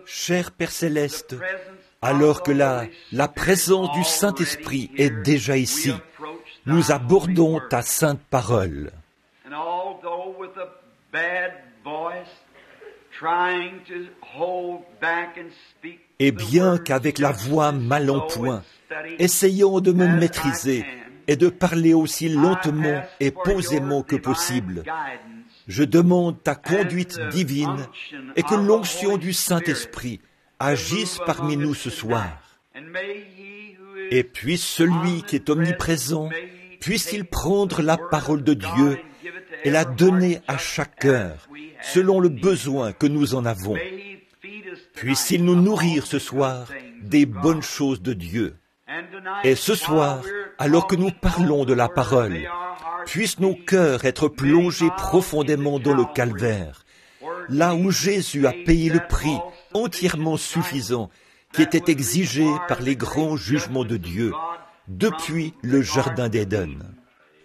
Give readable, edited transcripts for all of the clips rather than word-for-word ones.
Cher Père Céleste, alors que la présence du Saint-Esprit est déjà ici, nous abordons ta sainte parole. Et bien qu'avec la voix mal en point, essayons de me maîtriser et de parler aussi lentement et posément que possible, je demande ta conduite divine et que l'onction du Saint-Esprit agisse parmi nous ce soir. Et puisse celui qui est omniprésent, puisse-t-il prendre la parole de Dieu et la donner à chaque cœur, selon le besoin que nous en avons. Puisse-t-il nous nourrir ce soir des bonnes choses de Dieu. Et ce soir, alors que nous parlons de la parole, puissent nos cœurs être plongés profondément dans le calvaire, là où Jésus a payé le prix entièrement suffisant qui était exigé par les grands jugements de Dieu depuis le Jardin d'Éden.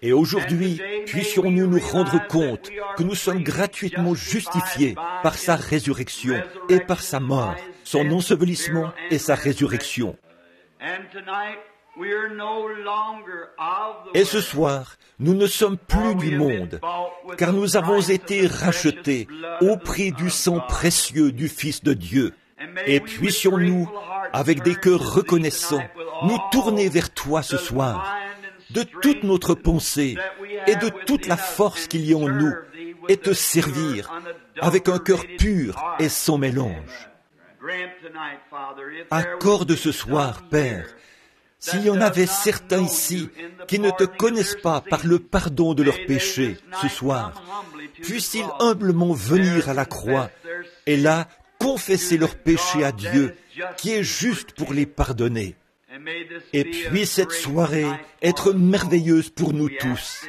Et aujourd'hui, puissions-nous nous rendre compte que nous sommes gratuitement justifiés par sa résurrection et par sa mort, son ensevelissement et sa résurrection. Et ce soir, nous ne sommes plus du monde, car nous avons été rachetés au prix du sang précieux du Fils de Dieu. Et puissions-nous, avec des cœurs reconnaissants, nous tourner vers toi ce soir, de toute notre pensée et de toute la force qu'il y a en nous, et te servir avec un cœur pur et sans mélange. Accorde ce soir, Père, s'il y en avait certains ici qui ne te connaissent pas par le pardon de leurs péchés ce soir, puissent-ils humblement venir à la croix et là confesser leurs péchés à Dieu, qui est juste pour les pardonner. Et puisse cette soirée être merveilleuse pour nous tous.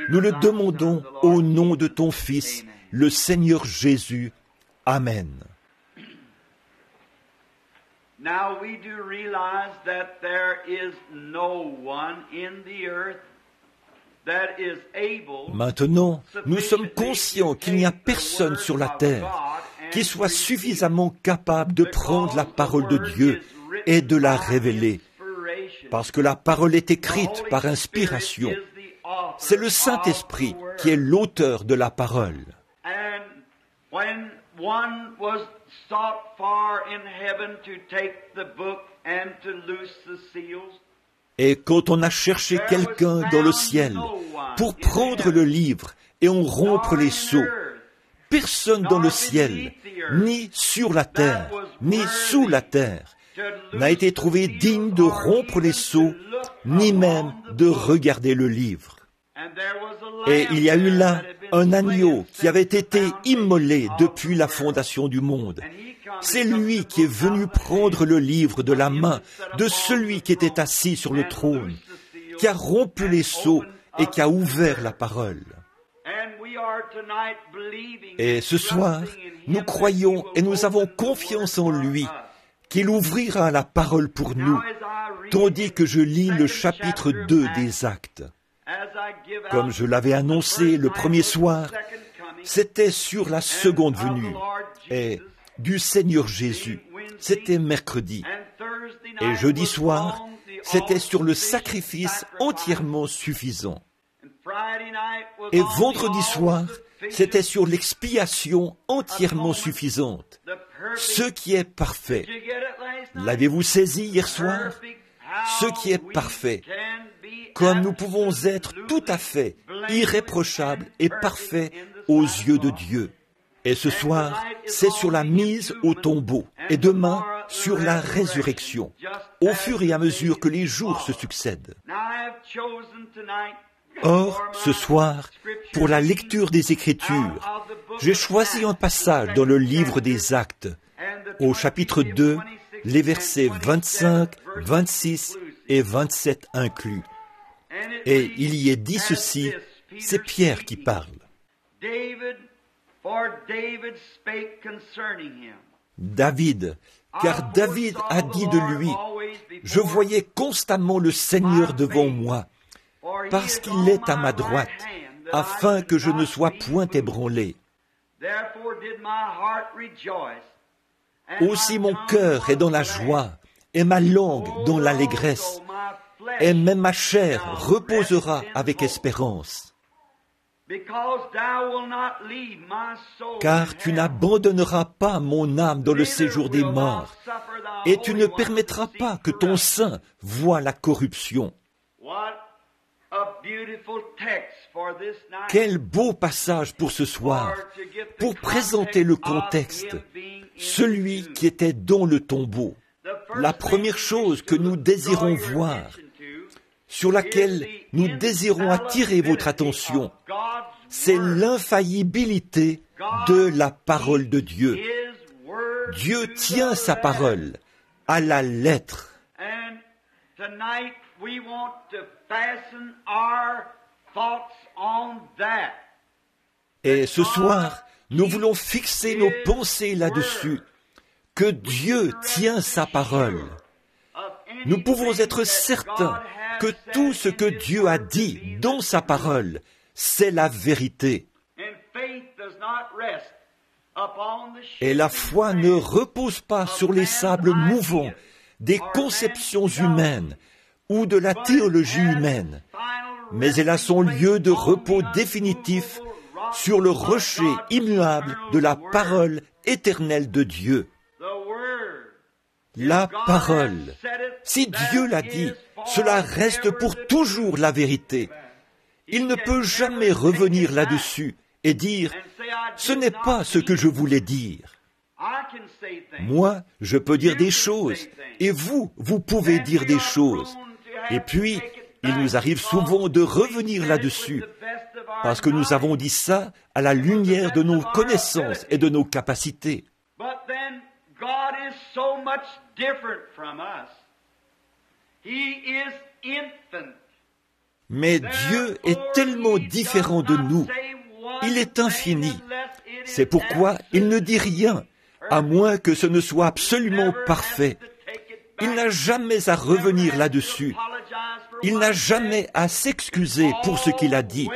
Nous le demandons au nom de ton Fils, le Seigneur Jésus. Amen. Now we do realize that there is no one in the earth that is able. Maintenant, nous sommes conscients qu'il n'y a personne sur la terre qui soit suffisamment capable de prendre la parole de Dieu et de la révéler, parce que la parole est écrite par inspiration. C'est le Saint-Esprit qui est l'auteur de la parole. Et quand on a cherché quelqu'un dans le ciel pour prendre le livre et en rompre les sceaux, personne dans le ciel, ni sur la terre, ni sous la terre, n'a été trouvé digne de rompre les sceaux, ni même de regarder le livre. Et il y a eu là un agneau qui avait été immolé depuis la fondation du monde. C'est lui qui est venu prendre le livre de la main de celui qui était assis sur le trône, qui a rompu les sceaux et qui a ouvert la parole. Et ce soir, nous croyons et nous avons confiance en lui, qu'il ouvrira la parole pour nous, tandis que je lis le chapitre 2 des Actes. Comme je l'avais annoncé le premier soir, c'était sur la seconde venue et du Seigneur Jésus. C'était mercredi. Et jeudi soir, c'était sur le sacrifice entièrement suffisant. Et vendredi soir, c'était sur l'expiation entièrement suffisante, ce qui est parfait. L'avez-vous saisi hier soir? Ce qui est parfait. Comme nous pouvons être tout à fait irréprochables et parfaits aux yeux de Dieu. Et ce soir, c'est sur la mise au tombeau, et demain, sur la résurrection, au fur et à mesure que les jours se succèdent. Or, ce soir, pour la lecture des Écritures, j'ai choisi un passage dans le livre des Actes, au chapitre 2, les versets 25, 26 et 27 inclus. Et il y est dit ceci, c'est Pierre qui parle. David, car David a dit de lui, « Je voyais constamment le Seigneur devant moi, parce qu'il est à ma droite, afin que je ne sois point ébranlé. » Aussi mon cœur est dans la joie, et ma langue dans l'allégresse, et même ma chair reposera avec espérance. Car tu n'abandonneras pas mon âme dans le séjour des morts, et tu ne permettras pas que ton saint voie la corruption. Quel beau passage pour ce soir, pour présenter le contexte, celui qui était dans le tombeau. La première chose que nous désirons voir, sur laquelle nous désirons attirer votre attention, c'est l'infaillibilité de la parole de Dieu. Dieu tient sa parole à la lettre. Et ce soir, nous voulons fixer nos pensées là-dessus, que Dieu tient sa parole. Nous pouvons être certains que tout ce que Dieu a dit dans sa parole, c'est la vérité. Et la foi ne repose pas sur les sables mouvants des conceptions humaines ou de la théologie humaine, mais elle a son lieu de repos définitif sur le rocher immuable de la parole éternelle de Dieu. La parole, si Dieu l'a dit, cela reste pour toujours la vérité. Il ne peut jamais revenir là-dessus et dire « ce n'est pas ce que je voulais dire ». Moi, je peux dire des choses, et vous pouvez dire des choses. Et puis, il nous arrive souvent de revenir là-dessus, parce que nous avons dit ça à la lumière de nos connaissances et de nos capacités. Mais Dieu est tellement différent de nous. Il est infini. C'est pourquoi il ne dit rien, à moins que ce ne soit absolument parfait. Il n'a jamais à revenir là-dessus. Il n'a jamais à s'excuser pour ce qu'il a dit.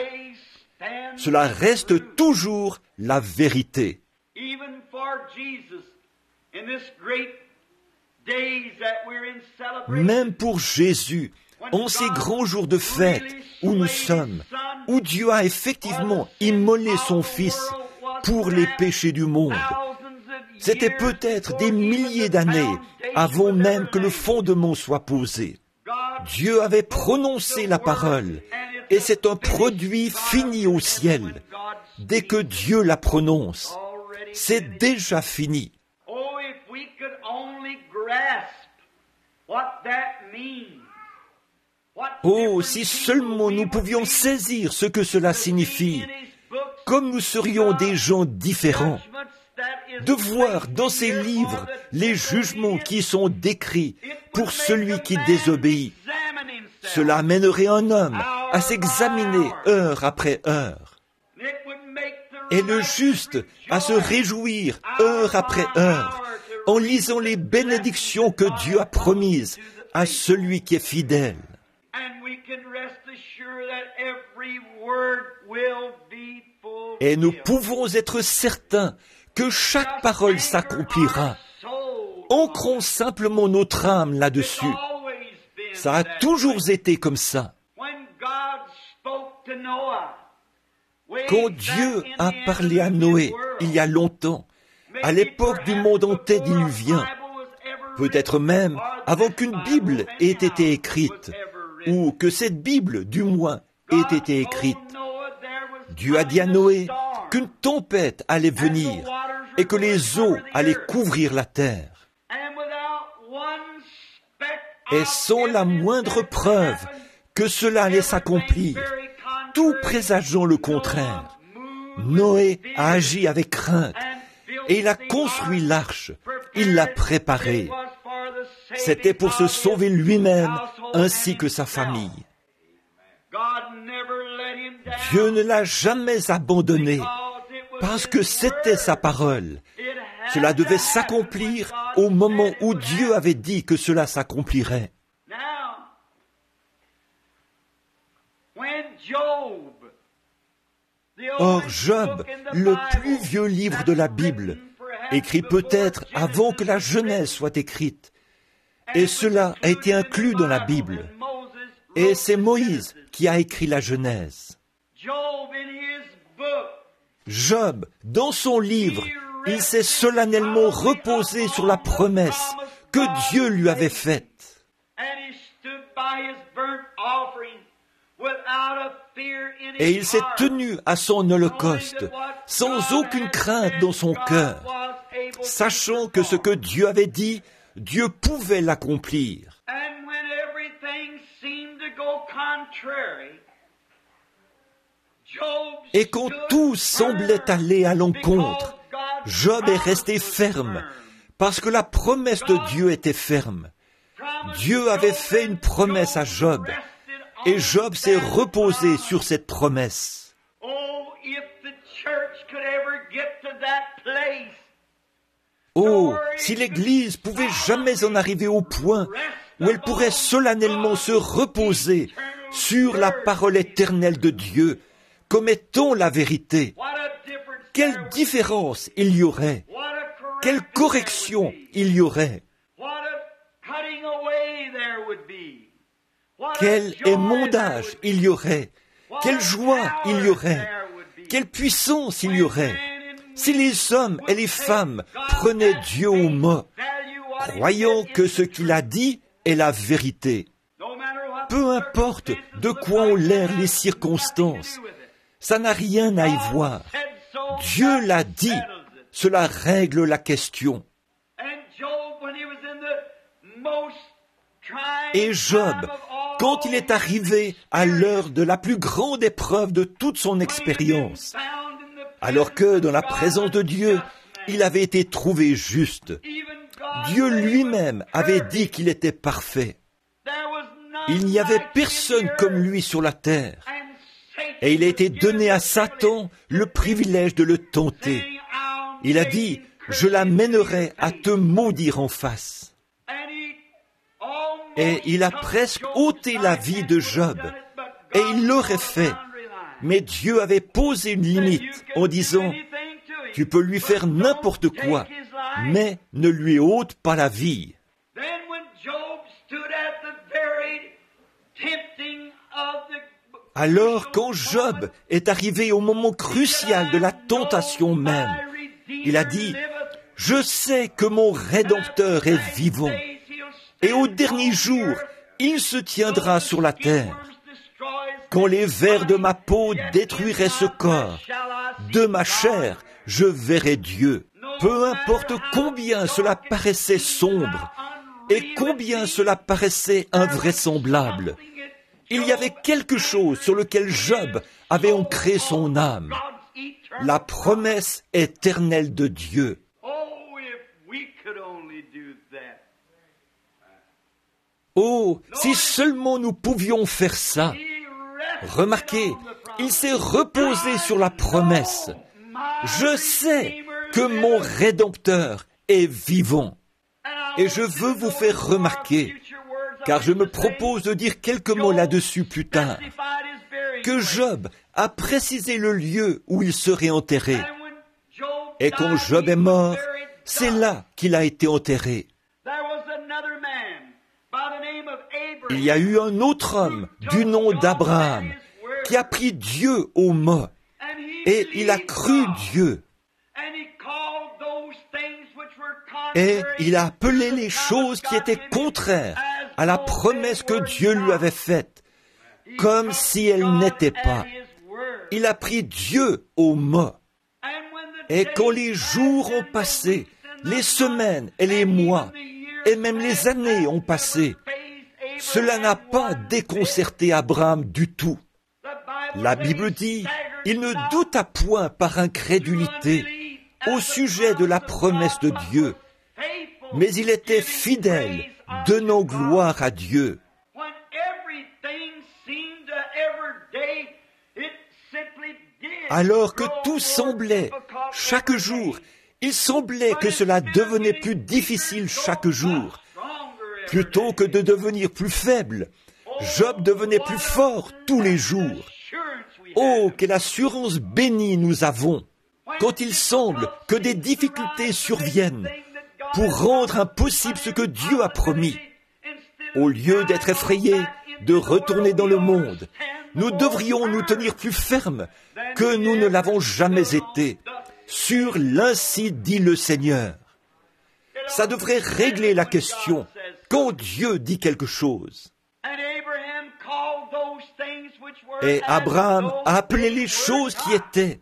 Cela reste toujours la vérité. Même pour Jésus, en ces grands jours de fête où nous sommes, où Dieu a effectivement immolé son Fils pour les péchés du monde, c'était peut-être des milliers d'années avant même que le fondement soit posé. Dieu avait prononcé la parole, et c'est un produit fini au ciel. Dès que Dieu la prononce, c'est déjà fini. Oh, si seulement nous pouvions saisir ce que cela signifie, comme nous serions des gens différents, de voir dans ces livres les jugements qui sont décrits pour celui qui désobéit. Cela amènerait un homme à s'examiner heure après heure, et le juste à se réjouir heure après heure, en lisant les bénédictions que Dieu a promises à celui qui est fidèle. Et nous pouvons être certains que chaque parole s'accomplira. Ancrons simplement notre âme là-dessus. Ça a toujours été comme ça. Quand Dieu a parlé à Noé il y a longtemps, à l'époque du monde antédiluvien, peut-être même avant qu'une Bible ait été écrite, ou que cette Bible, du moins, ait été écrite, Dieu a dit à Noé qu'une tempête allait venir et que les eaux allaient couvrir la terre. Et sans la moindre preuve que cela allait s'accomplir, tout présageant le contraire, Noé a agi avec crainte et il a construit l'arche, il l'a préparée. C'était pour se sauver lui-même ainsi que sa famille. Dieu ne l'a jamais abandonné parce que c'était sa parole. Cela devait s'accomplir au moment où Dieu avait dit que cela s'accomplirait. Or, Job, le plus vieux livre de la Bible, écrit peut-être avant que la Genèse soit écrite, et cela a été inclus dans la Bible, et c'est Moïse qui a écrit la Genèse. Job, dans son livre, il s'est solennellement reposé sur la promesse que Dieu lui avait faite. Et il s'est tenu à son holocauste, sans aucune crainte dans son cœur, sachant que ce que Dieu avait dit, Dieu pouvait l'accomplir. Et quand tout semblait aller à l'encontre, Job est resté ferme, parce que la promesse de Dieu était ferme. Dieu avait fait une promesse à Job, et Job s'est reposé sur cette promesse. Oh, si l'Église pouvait jamais en arriver au point où elle pourrait solennellement se reposer sur la parole éternelle de Dieu, comme étant la vérité. Quelle différence il y aurait! Quelle correction il y aurait! Quel émondage il y aurait! Quelle joie il y aurait! Quelle puissance il y aurait! Si les hommes et les femmes prenaient Dieu au mot, croyant que ce qu'il a dit est la vérité. Peu importe de quoi ont l'air les circonstances, ça n'a rien à y voir. Dieu l'a dit, cela règle la question. Et Job, quand il est arrivé à l'heure de la plus grande épreuve de toute son expérience, alors que dans la présence de Dieu, il avait été trouvé juste, Dieu lui-même avait dit qu'il était parfait. Il n'y avait personne comme lui sur la terre. Et il a été donné à Satan le privilège de le tenter. Il a dit, je l'amènerai à te maudire en face. Et il a presque ôté la vie de Job. Et il l'aurait fait. Mais Dieu avait posé une limite en disant, tu peux lui faire n'importe quoi, mais ne lui ôte pas la vie. Alors, quand Job est arrivé au moment crucial de la tentation même, il a dit, « Je sais que mon Rédempteur est vivant, et au dernier jour, il se tiendra sur la terre. Quand les vers de ma peau détruiraient ce corps, de ma chair, je verrai Dieu. Peu importe combien cela paraissait sombre, et combien cela paraissait invraisemblable. Il y avait quelque chose sur lequel Job avait ancré son âme. La promesse éternelle de Dieu. Oh, si seulement nous pouvions faire ça. Remarquez, il s'est reposé sur la promesse. Je sais que mon Rédempteur est vivant. Et je veux vous faire remarquer, car je me propose de dire quelques mots là-dessus plus tard, que Job a précisé le lieu où il serait enterré. Et quand Job est mort, c'est là qu'il a été enterré. Il y a eu un autre homme du nom d'Abraham qui a pris Dieu au mot et il a cru Dieu. Et il a appelé les choses qui étaient contraires à la promesse que Dieu lui avait faite, comme si elles n'étaient pas. Il a pris Dieu au mot. Et quand les jours ont passé, les semaines et les mois, et même les années ont passé, cela n'a pas déconcerté Abraham du tout. La Bible dit, il ne douta point par incrédulité au sujet de la promesse de Dieu, mais il était fidèle, donnant gloire à Dieu. Alors que tout semblait, chaque jour, il semblait que cela devenait plus difficile chaque jour. Plutôt que de devenir plus faible, Job devenait plus fort tous les jours. Oh, quelle assurance bénie nous avons quand il semble que des difficultés surviennent pour rendre impossible ce que Dieu a promis. Au lieu d'être effrayés, de retourner dans le monde, nous devrions nous tenir plus fermes que nous ne l'avons jamais été sur l'Ainsi dit le Seigneur. Ça devrait régler la question quand Dieu dit quelque chose. Et Abraham a appelé les choses qui étaient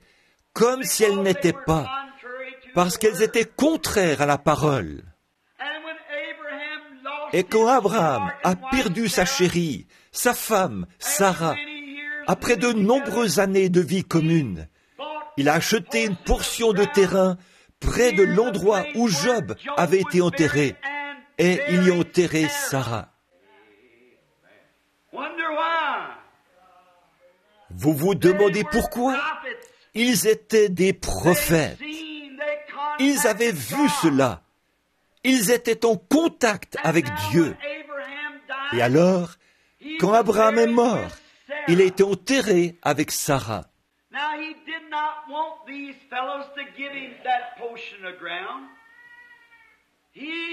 comme si elles n'étaient pas, parce qu'elles étaient contraires à la parole. Et quand Abraham a perdu sa chérie, sa femme, Sarah, après de nombreuses années de vie commune, il a acheté une portion de terrain près de l'endroit où Job avait été enterré, et il y a enterré Sarah. Vous vous demandez pourquoi? Ils étaient des prophètes. Ils avaient vu cela. Ils étaient en contact avec Dieu. Et alors, quand Abraham est mort, il a été enterré avec Sarah.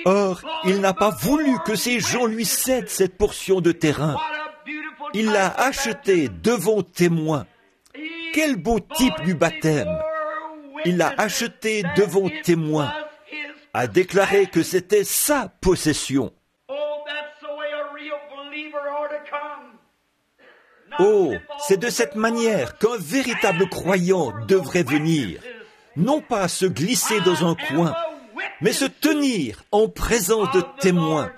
Or, il n'a pas voulu que ces gens lui cèdent cette portion de terrain. Il l'a acheté devant témoins. Quel beau type du baptême! Il l'a acheté devant témoins, a déclaré que c'était sa possession. Oh, c'est de cette manière qu'un véritable croyant devrait venir, non pas se glisser dans un coin, mais se tenir en présence de témoins.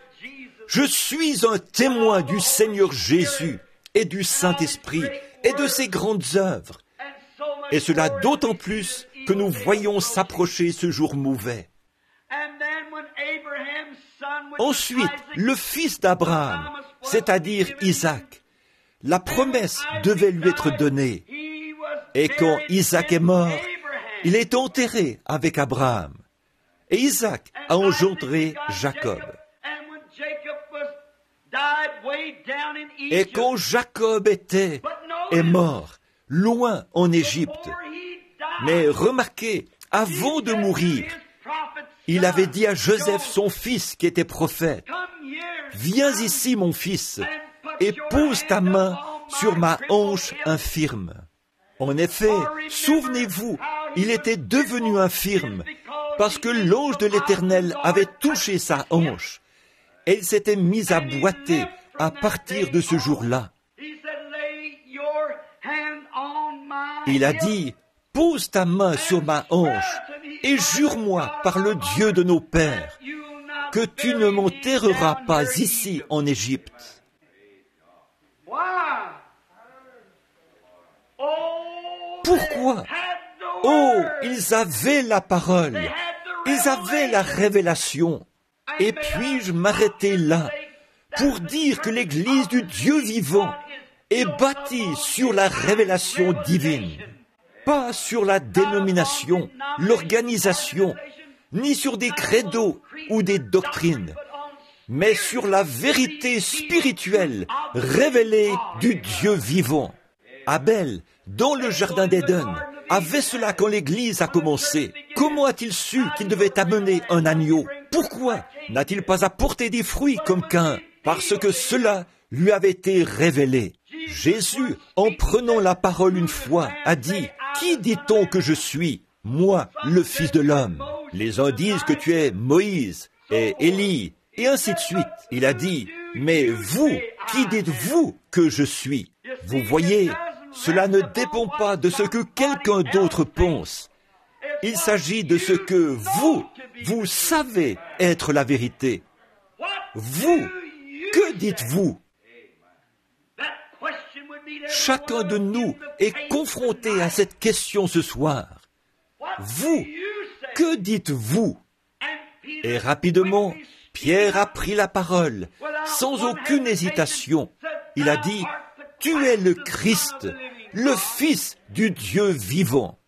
Je suis un témoin du Seigneur Jésus et du Saint-Esprit et de ses grandes œuvres. Et cela d'autant plus que nous voyons s'approcher ce jour mauvais. Ensuite, le fils d'Abraham, c'est-à-dire Isaac, la promesse devait lui être donnée. Et quand Isaac est mort, il est enterré avec Abraham. Et Isaac a engendré Jacob. Et quand Jacob est mort, loin en Égypte, mais remarquez, avant de mourir, il avait dit à Joseph, son fils, qui était prophète, « Viens ici, mon fils, et pose ta main sur ma hanche infirme. » En effet, souvenez-vous, il était devenu infirme parce que l'ange de l'Éternel avait touché sa hanche et il s'était mis à boiter à partir de ce jour-là. Il a dit, « Pose ta main sur ma hanche et jure-moi par le Dieu de nos pères que tu ne m'enterreras pas ici en Égypte. » Pourquoi? Oh, ils avaient la parole, ils avaient la révélation. Et puis-je m'arrêter là pour dire que l'Église du Dieu vivant est bâtie sur la révélation divine, pas sur la dénomination, l'organisation, ni sur des credos ou des doctrines, mais sur la vérité spirituelle révélée du Dieu vivant. Abel, dans le jardin d'Éden, avait cela quand l'Église a commencé. Comment a-t-il su qu'il devait amener un agneau? Pourquoi n'a-t-il pas apporté des fruits comme Caïn? Parce que cela lui avait été révélé. Jésus, en prenant la parole une fois, a dit, « Qui dit-on que je suis, moi, le Fils de l'homme ?» Les uns disent que tu es Moïse et Élie, et ainsi de suite. Il a dit, « Mais vous, qui dites-vous que je suis ?» Vous voyez, cela ne dépend pas de ce que quelqu'un d'autre pense. Il s'agit de ce que vous savez être la vérité. Vous, que dites-vous? Chacun de nous est confronté à cette question ce soir. Vous, que dites-vous? Et rapidement, Pierre a pris la parole, sans aucune hésitation. Il a dit, « Tu es le Christ, le Fils du Dieu vivant. »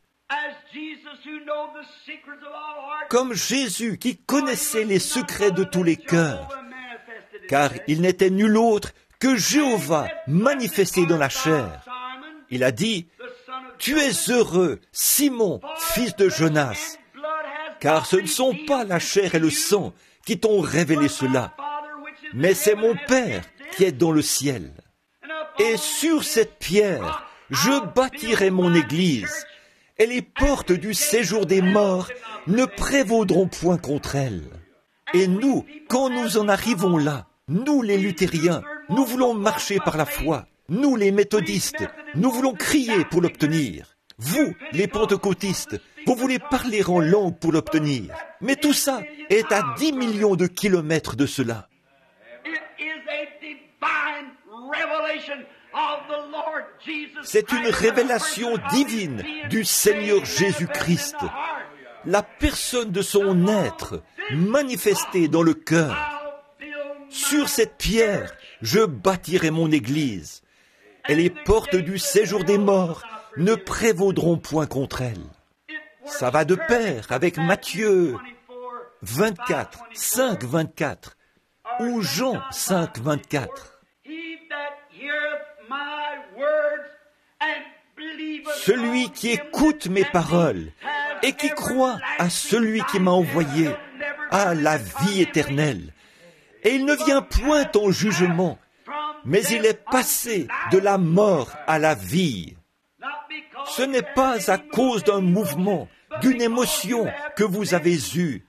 Comme Jésus qui connaissait les secrets de tous les cœurs, car il n'était nul autre que Jéhovah manifesté dans la chair. Il a dit, Tu es heureux, Simon, fils de Jonas, car ce ne sont pas la chair et le sang qui t'ont révélé cela, mais c'est mon Père qui est dans le ciel. Et sur cette pierre, je bâtirai mon église, et les portes du séjour des morts ne prévaudront point contre elle. Et nous, quand nous en arrivons là, nous les luthériens, nous voulons marcher par la foi. Nous les méthodistes, nous voulons crier pour l'obtenir. Vous, les pentecôtistes, vous voulez parler en langue pour l'obtenir. Mais tout ça est à 10 millions de kilomètres de cela. C'est une révélation divine du Seigneur Jésus-Christ, la personne de son être manifestée dans le cœur. Sur cette pierre, je bâtirai mon église, et les portes du séjour des morts ne prévaudront point contre elle. Ça va de pair avec Matthieu 24, 5, 24, ou Jean 5, 24. Celui qui écoute mes paroles et qui croit à celui qui m'a envoyé a la vie éternelle. Et il ne vient point en jugement, mais il est passé de la mort à la vie. Ce n'est pas à cause d'un mouvement, d'une émotion que vous avez eue,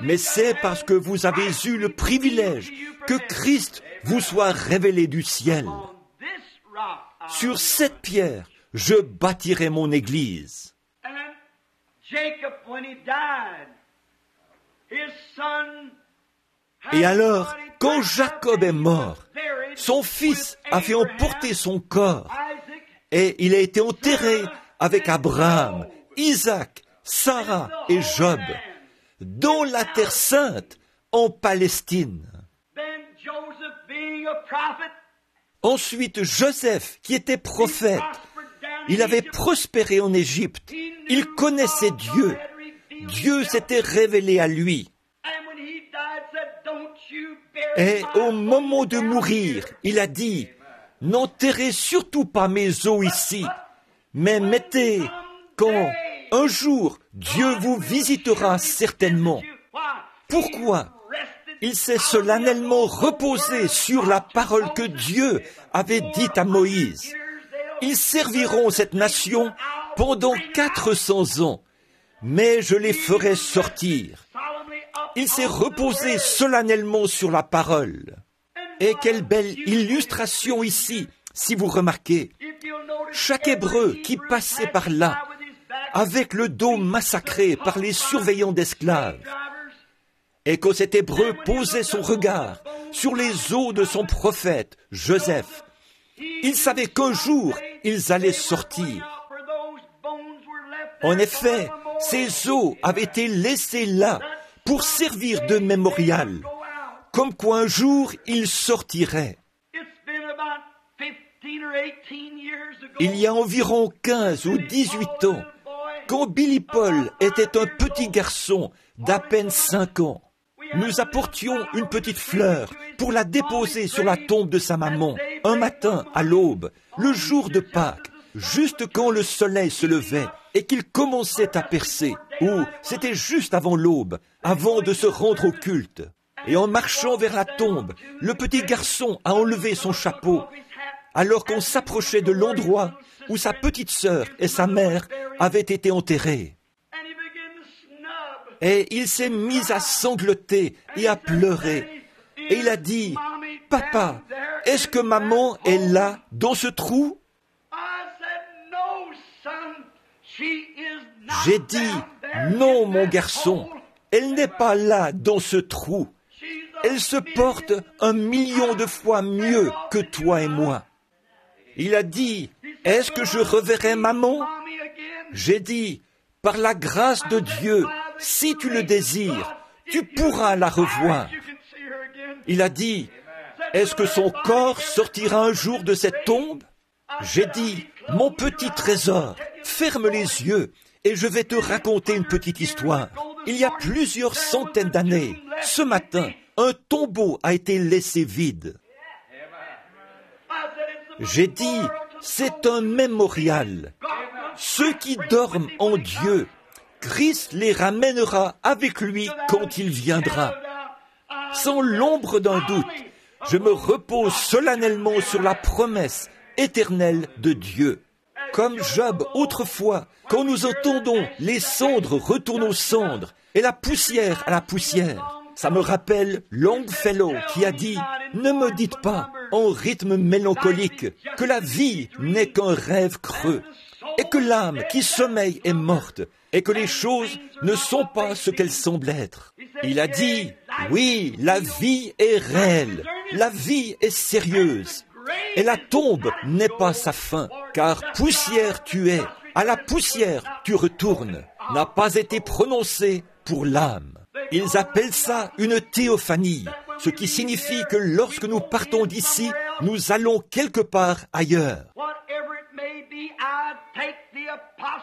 mais c'est parce que vous avez eu le privilège que Christ vous soit révélé du ciel. Sur cette pierre, je bâtirai mon église. Et alors, quand Jacob est mort, son fils a fait emporter son corps, et il a été enterré avec Abraham, Isaac, Sarah et Job, dans la terre sainte, en Palestine. Ensuite, Joseph, qui était prophète, il avait prospéré en Égypte, il connaissait Dieu, Dieu s'était révélé à lui. Et au moment de mourir, il a dit, « N'enterrez surtout pas mes os ici, mais mettez quand un jour Dieu vous visitera certainement. » Pourquoi ? Il s'est solennellement reposé sur la parole que Dieu avait dite à Moïse. Ils serviront cette nation pendant 400 ans, mais je les ferai sortir. Il s'est reposé solennellement sur la parole. Et quelle belle illustration ici, si vous remarquez. Chaque Hébreu qui passait par là, avec le dos massacré par les surveillants d'esclaves, et quand cet Hébreu posait son regard sur les os de son prophète, Joseph, il savait qu'un jour, ils allaient sortir. En effet, ces os avaient été laissés là pour servir de mémorial, comme quoi un jour, ils sortiraient. Il y a environ 15 ou 18 ans, quand Billy Paul était un petit garçon d'à peine 5 ans, nous apportions une petite fleur pour la déposer sur la tombe de sa maman, un matin à l'aube, le jour de Pâques, juste quand le soleil se levait et qu'il commençait à percer, ou c'était juste avant l'aube, avant de se rendre au culte. Et en marchant vers la tombe, le petit garçon a enlevé son chapeau, alors qu'on s'approchait de l'endroit où sa petite sœur et sa mère avaient été enterrées. Et il s'est mis à sangloter et à pleurer. Et il a dit, « Papa, est-ce que maman est là, dans ce trou ?» J'ai dit, « Non, mon garçon, elle n'est pas là, dans ce trou. Elle se porte 1 million de fois mieux que toi et moi. » Il a dit, « Est-ce que je reverrai maman ?» J'ai dit, « Par la grâce de Dieu, si tu le désires, tu pourras la revoir. » Il a dit, « Est-ce que son corps sortira un jour de cette tombe ?» J'ai dit, « Mon petit trésor, ferme les yeux et je vais te raconter une petite histoire. Il y a plusieurs centaines d'années, ce matin, un tombeau a été laissé vide. » J'ai dit, « C'est un mémorial. Ceux qui dorment en Dieu, Christ les ramènera avec lui quand il viendra. Sans l'ombre d'un doute, je me repose solennellement sur la promesse éternelle de Dieu. Comme Job autrefois, quand nous entendons les cendres retournent aux cendres et la poussière à la poussière, ça me rappelle Longfellow qui a dit « Ne me dites pas, en rythme mélancolique, que la vie n'est qu'un rêve creux, et que l'âme qui sommeille est morte, et que les choses ne sont pas ce qu'elles semblent être. » Il a dit « Oui, la vie est réelle, la vie est sérieuse, et la tombe n'est pas sa fin, car poussière tu es, à la poussière tu retournes, n'a pas été prononcé pour l'âme. » Ils appellent ça une théophanie, ce qui signifie que lorsque nous partons d'ici, nous allons quelque part ailleurs.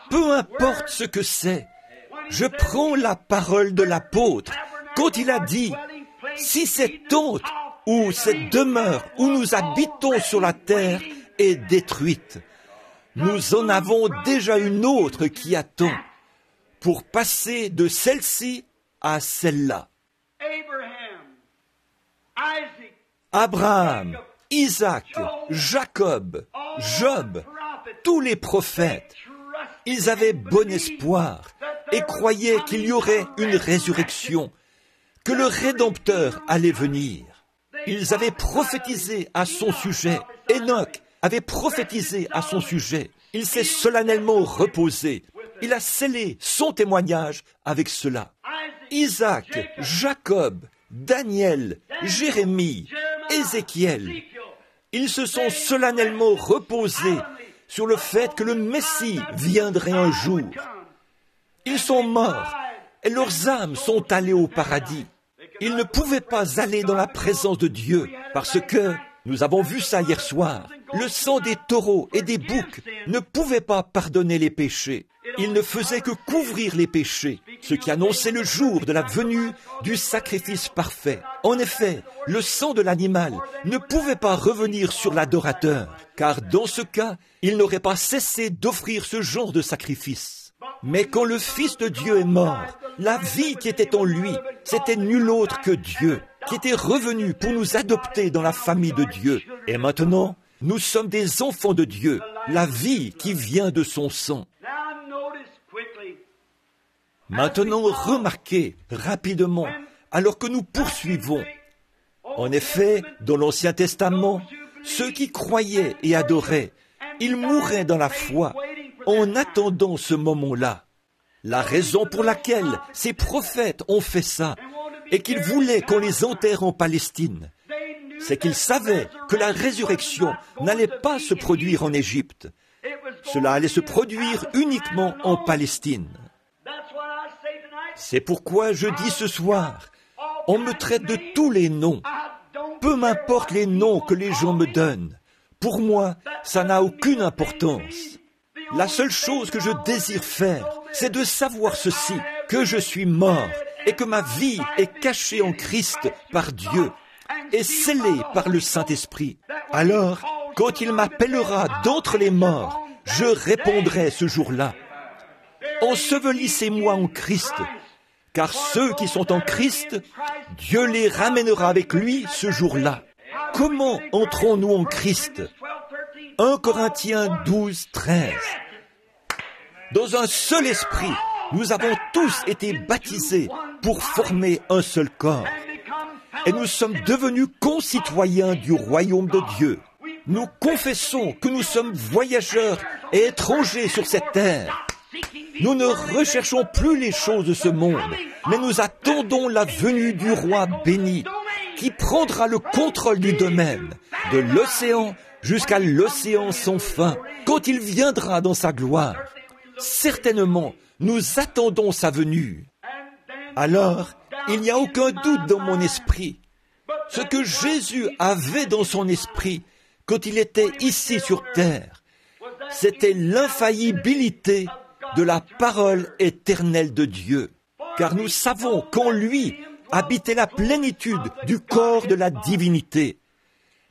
Peu importe ce que c'est, je prends la parole de l'apôtre quand il a dit « Si cette tente ou cette demeure où nous habitons sur la terre est détruite, nous en avons déjà une autre qui attend pour passer de celle-ci à celle-là. » Abraham, Isaac, Jacob, Job, tous les prophètes, ils avaient bon espoir et croyaient qu'il y aurait une résurrection, que le Rédempteur allait venir. Ils avaient prophétisé à son sujet. Enoch avait prophétisé à son sujet. Il s'est solennellement reposé. Il a scellé son témoignage avec cela. Isaac, Jacob, Daniel, Jérémie, Ézéchiel, ils se sont solennellement reposés sur le fait que le Messie viendrait un jour. Ils sont morts et leurs âmes sont allées au paradis. Ils ne pouvaient pas aller dans la présence de Dieu parce que, nous avons vu ça hier soir, le sang des taureaux et des boucs ne pouvait pas pardonner les péchés. Il ne faisait que couvrir les péchés, ce qui annonçait le jour de la venue du sacrifice parfait. En effet, le sang de l'animal ne pouvait pas revenir sur l'adorateur, car dans ce cas, il n'aurait pas cessé d'offrir ce genre de sacrifice. Mais quand le Fils de Dieu est mort, la vie qui était en lui, c'était nul autre que Dieu, qui était revenu pour nous adopter dans la famille de Dieu. Et maintenant, nous sommes des enfants de Dieu, la vie qui vient de son sang. Maintenant, remarquez rapidement, alors que nous poursuivons. En effet, dans l'Ancien Testament, ceux qui croyaient et adoraient, ils mouraient dans la foi en attendant ce moment-là. La raison pour laquelle ces prophètes ont fait ça et qu'ils voulaient qu'on les enterre en Palestine, c'est qu'ils savaient que la résurrection n'allait pas se produire en Égypte. Cela allait se produire uniquement en Palestine. C'est pourquoi je dis ce soir, on me traite de tous les noms. Peu m'importe les noms que les gens me donnent. Pour moi, ça n'a aucune importance. La seule chose que je désire faire, c'est de savoir ceci, que je suis mort et que ma vie est cachée en Christ par Dieu et scellée par le Saint-Esprit. Alors, quand il m'appellera d'entre les morts, je répondrai ce jour-là. Ensevelissez-moi en Christ, car ceux qui sont en Christ, Dieu les ramènera avec lui ce jour-là. Comment entrons-nous en Christ? 1 Corinthiens 12, 13. Dans un seul esprit, nous avons tous été baptisés pour former un seul corps. Et nous sommes devenus concitoyens du royaume de Dieu. Nous confessons que nous sommes voyageurs et étrangers sur cette terre. Nous ne recherchons plus les choses de ce monde, mais nous attendons la venue du roi béni, qui prendra le contrôle du domaine, de l'océan jusqu'à l'océan sans fin, quand il viendra dans sa gloire. Certainement, nous attendons sa venue. Alors, il n'y a aucun doute dans mon esprit. Ce que Jésus avait dans son esprit quand il était ici sur terre, c'était l'infaillibilité de la parole éternelle de Dieu. Car nous savons qu'en lui habitait la plénitude du corps de la divinité.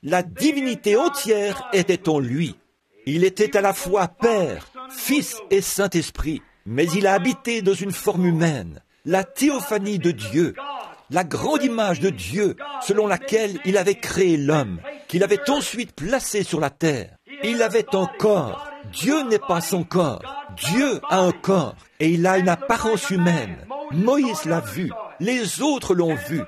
La divinité entière était en lui. Il était à la fois Père, Fils et Saint-Esprit, mais il a habité dans une forme humaine, la théophanie de Dieu, la grande image de Dieu selon laquelle il avait créé l'homme, qu'il avait ensuite placé sur la terre. Il avait un corps. Dieu n'est pas son corps. Dieu a un corps et il a une apparence humaine. Moïse l'a vu, les autres l'ont vu.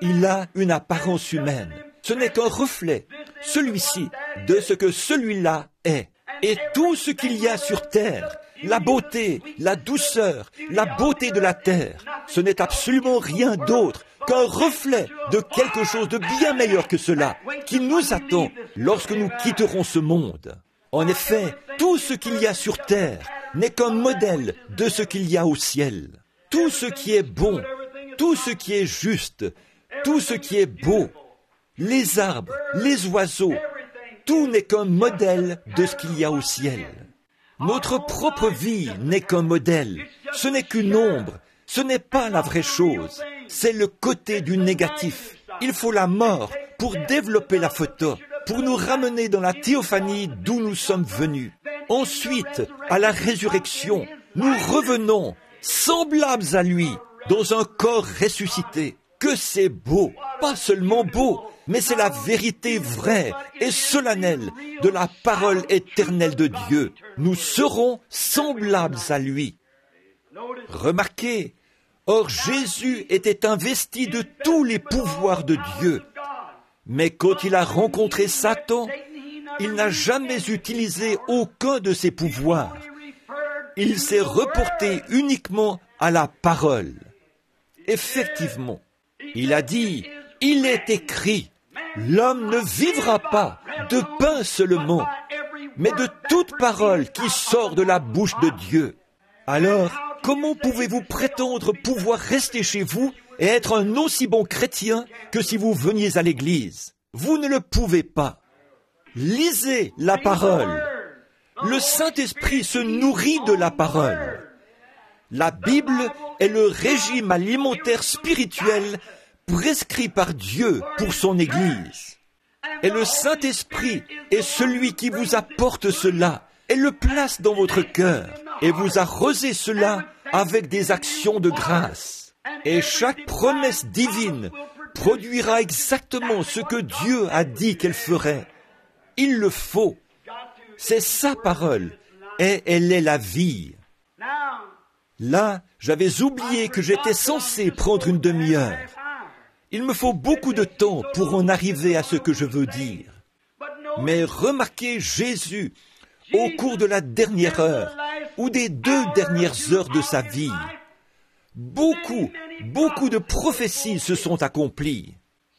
Il a une apparence humaine. Ce n'est qu'un reflet, celui-ci, de ce que celui-là est. Et tout ce qu'il y a sur terre, la beauté, la douceur, la beauté de la terre, ce n'est absolument rien d'autre qu'un reflet de quelque chose de bien meilleur que cela, qui nous attend lorsque nous quitterons ce monde. En effet, tout ce qu'il y a sur terre n'est qu'un modèle de ce qu'il y a au ciel. Tout ce qui est bon, tout ce qui est juste, tout ce qui est beau, les arbres, les oiseaux, tout n'est qu'un modèle de ce qu'il y a au ciel. Notre propre vie n'est qu'un modèle, ce n'est qu'une ombre, ce n'est pas la vraie chose, c'est le côté du négatif. Il faut la mort pour développer la photo, pour nous ramener dans la théophanie d'où nous sommes venus. Ensuite, à la résurrection, nous revenons, semblables à lui, dans un corps ressuscité. Que c'est beau, pas seulement beau, mais c'est la vérité vraie et solennelle de la parole éternelle de Dieu. Nous serons semblables à lui. Remarquez, or Jésus était investi de tous les pouvoirs de Dieu. Mais quand il a rencontré Satan, il n'a jamais utilisé aucun de ses pouvoirs. Il s'est reporté uniquement à la parole. Effectivement, il a dit, « Il est écrit, l'homme ne vivra pas de pain seulement, mais de toute parole qui sort de la bouche de Dieu. » Alors, comment pouvez-vous prétendre pouvoir rester chez vous et être un aussi bon chrétien que si vous veniez à l'église? Vous ne le pouvez pas. Lisez la parole. Le Saint-Esprit se nourrit de la parole. La Bible est le régime alimentaire spirituel prescrit par Dieu pour son Église. Et le Saint-Esprit est celui qui vous apporte cela et le place dans votre cœur et vous arrosez cela avec des actions de grâce. Et chaque promesse divine produira exactement ce que Dieu a dit qu'elle ferait. Il le faut. C'est sa parole et elle est la vie. Là, j'avais oublié que j'étais censé prendre une demi-heure. Il me faut beaucoup de temps pour en arriver à ce que je veux dire. Mais remarquez Jésus au cours de la dernière heure ou des 2 dernières heures de sa vie. Beaucoup de prophéties se sont accomplies.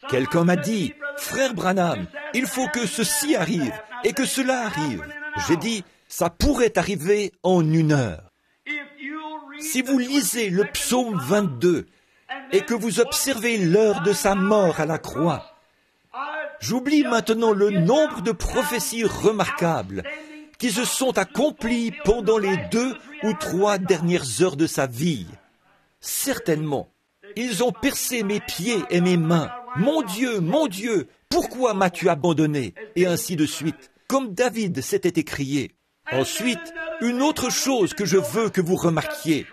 Quelqu'un m'a dit, « Frère Branham, il faut que ceci arrive et que cela arrive. » J'ai dit, « Ça pourrait arriver en 1 heure. » Si vous lisez le psaume 22 et que vous observez l'heure de sa mort à la croix, j'oublie maintenant le nombre de prophéties remarquables qui se sont accomplies pendant les 2 ou 3 dernières heures de sa vie. Certainement, ils ont percé mes pieds et mes mains. « Mon Dieu, pourquoi m'as-tu abandonné ?» Et ainsi de suite, comme David s'était écrié. Ensuite, une autre chose que je veux que vous remarquiez,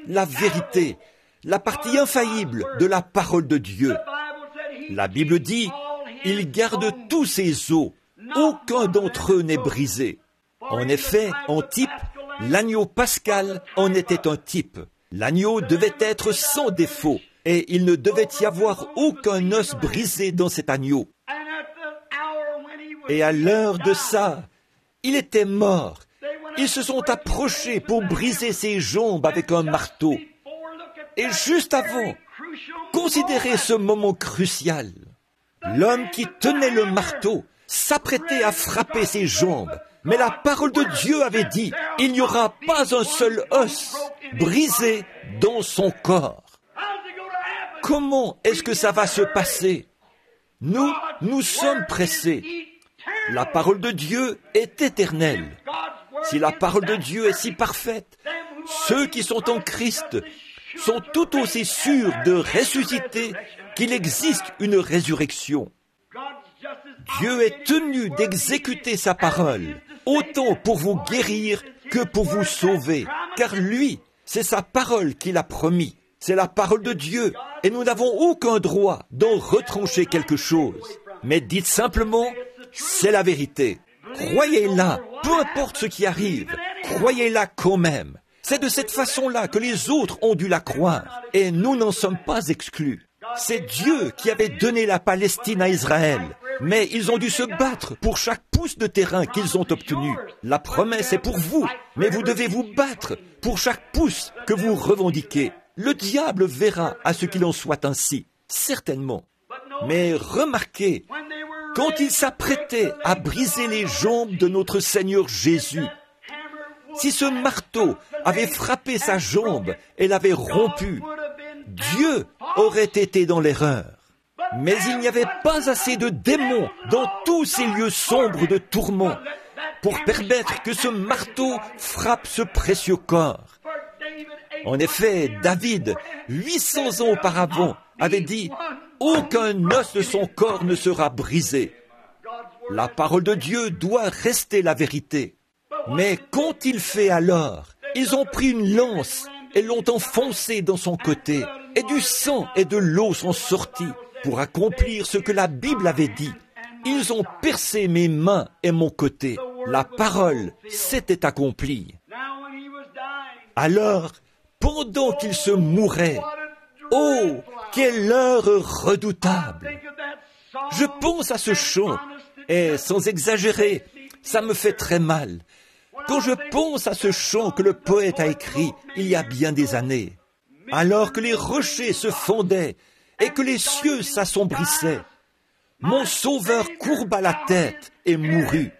la vérité, la partie infaillible de la parole de Dieu. La Bible dit, « Il garde tous ses os, aucun d'entre eux n'est brisé. » En effet, en type, l'agneau pascal en était un type. L'agneau devait être sans défaut, et il ne devait y avoir aucun os brisé dans cet agneau. Et à l'heure de ça, il était mort. Ils se sont approchés pour briser ses jambes avec un marteau. Et juste avant, considérez ce moment crucial. L'homme qui tenait le marteau s'apprêtait à frapper ses jambes. Mais la parole de Dieu avait dit, il n'y aura pas un seul os brisé dans son corps. Comment est-ce que ça va se passer? Nous sommes pressés. La parole de Dieu est éternelle. Si la parole de Dieu est si parfaite, ceux qui sont en Christ sont tout aussi sûrs de ressusciter qu'il existe une résurrection. Dieu est tenu d'exécuter sa parole, autant pour vous guérir que pour vous sauver, car lui, c'est sa parole qu'il a promis. C'est la parole de Dieu, et nous n'avons aucun droit d'en retrancher quelque chose. Mais dites simplement, c'est la vérité. Croyez-la, peu importe ce qui arrive, croyez-la quand même. C'est de cette façon-là que les autres ont dû la croire, et nous n'en sommes pas exclus. C'est Dieu qui avait donné la Palestine à Israël, mais ils ont dû se battre pour chaque pouce de terrain qu'ils ont obtenu. La promesse est pour vous, mais vous devez vous battre pour chaque pouce que vous revendiquez. Le diable verra à ce qu'il en soit ainsi, certainement. Mais remarquez, quand il s'apprêtait à briser les jambes de notre Seigneur Jésus, si ce marteau avait frappé sa jambe et l'avait rompue, Dieu aurait été dans l'erreur. Mais il n'y avait pas assez de démons dans tous ces lieux sombres de tourment pour permettre que ce marteau frappe ce précieux corps. En effet, David, 800 ans auparavant, avait dit « Aucun os de son corps ne sera brisé ». La parole de Dieu doit rester la vérité. Mais qu'ont-ils fait alors? Ils ont pris une lance et l'ont enfoncée dans son côté, et du sang et de l'eau sont sortis pour accomplir ce que la Bible avait dit. Ils ont percé mes mains et mon côté. La parole s'était accomplie. Alors, pendant qu'il se mourait, oh, quelle heure redoutable! Je pense à ce chant, et sans exagérer, ça me fait très mal. Quand je pense à ce chant que le poète a écrit il y a bien des années, alors que les rochers se fondaient et que les cieux s'assombrissaient, mon Sauveur courba la tête et mourut.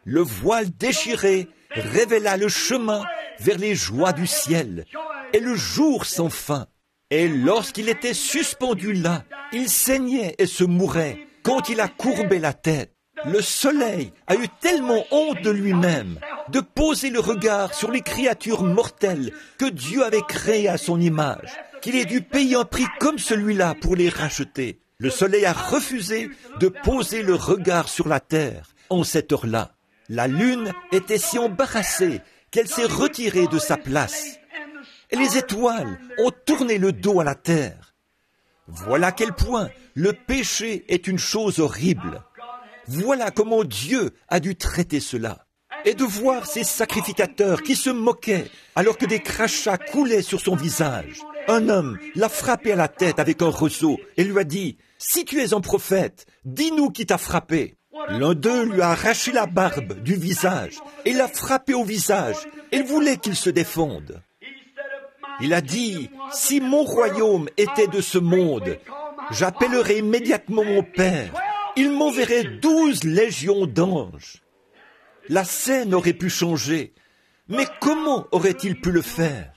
Le voile déchiré révéla le chemin vers les joies du ciel et le jour sans fin. Et lorsqu'il était suspendu là, il saignait et se mourait quand il a courbé la tête. Le soleil a eu tellement honte de lui-même de poser le regard sur les créatures mortelles que Dieu avait créées à son image, qu'il ait dû payer un prix comme celui-là pour les racheter. Le soleil a refusé de poser le regard sur la terre en cette heure-là. La lune était si embarrassée qu'elle s'est retirée de sa place. Et les étoiles ont tourné le dos à la terre. Voilà à quel point le péché est une chose horrible. Voilà comment Dieu a dû traiter cela. Et de voir ces sacrificateurs qui se moquaient alors que des crachats coulaient sur son visage. Un homme l'a frappé à la tête avec un roseau et lui a dit « Si tu es un prophète, dis-nous qui t'a frappé. » L'un d'eux lui a arraché la barbe du visage et l'a frappé au visage et voulait qu'il se défende. Il a dit « Si mon royaume était de ce monde, j'appellerais immédiatement mon Père. Il m'enverrait 12 légions d'anges. » La scène aurait pu changer, mais comment aurait-il pu le faire?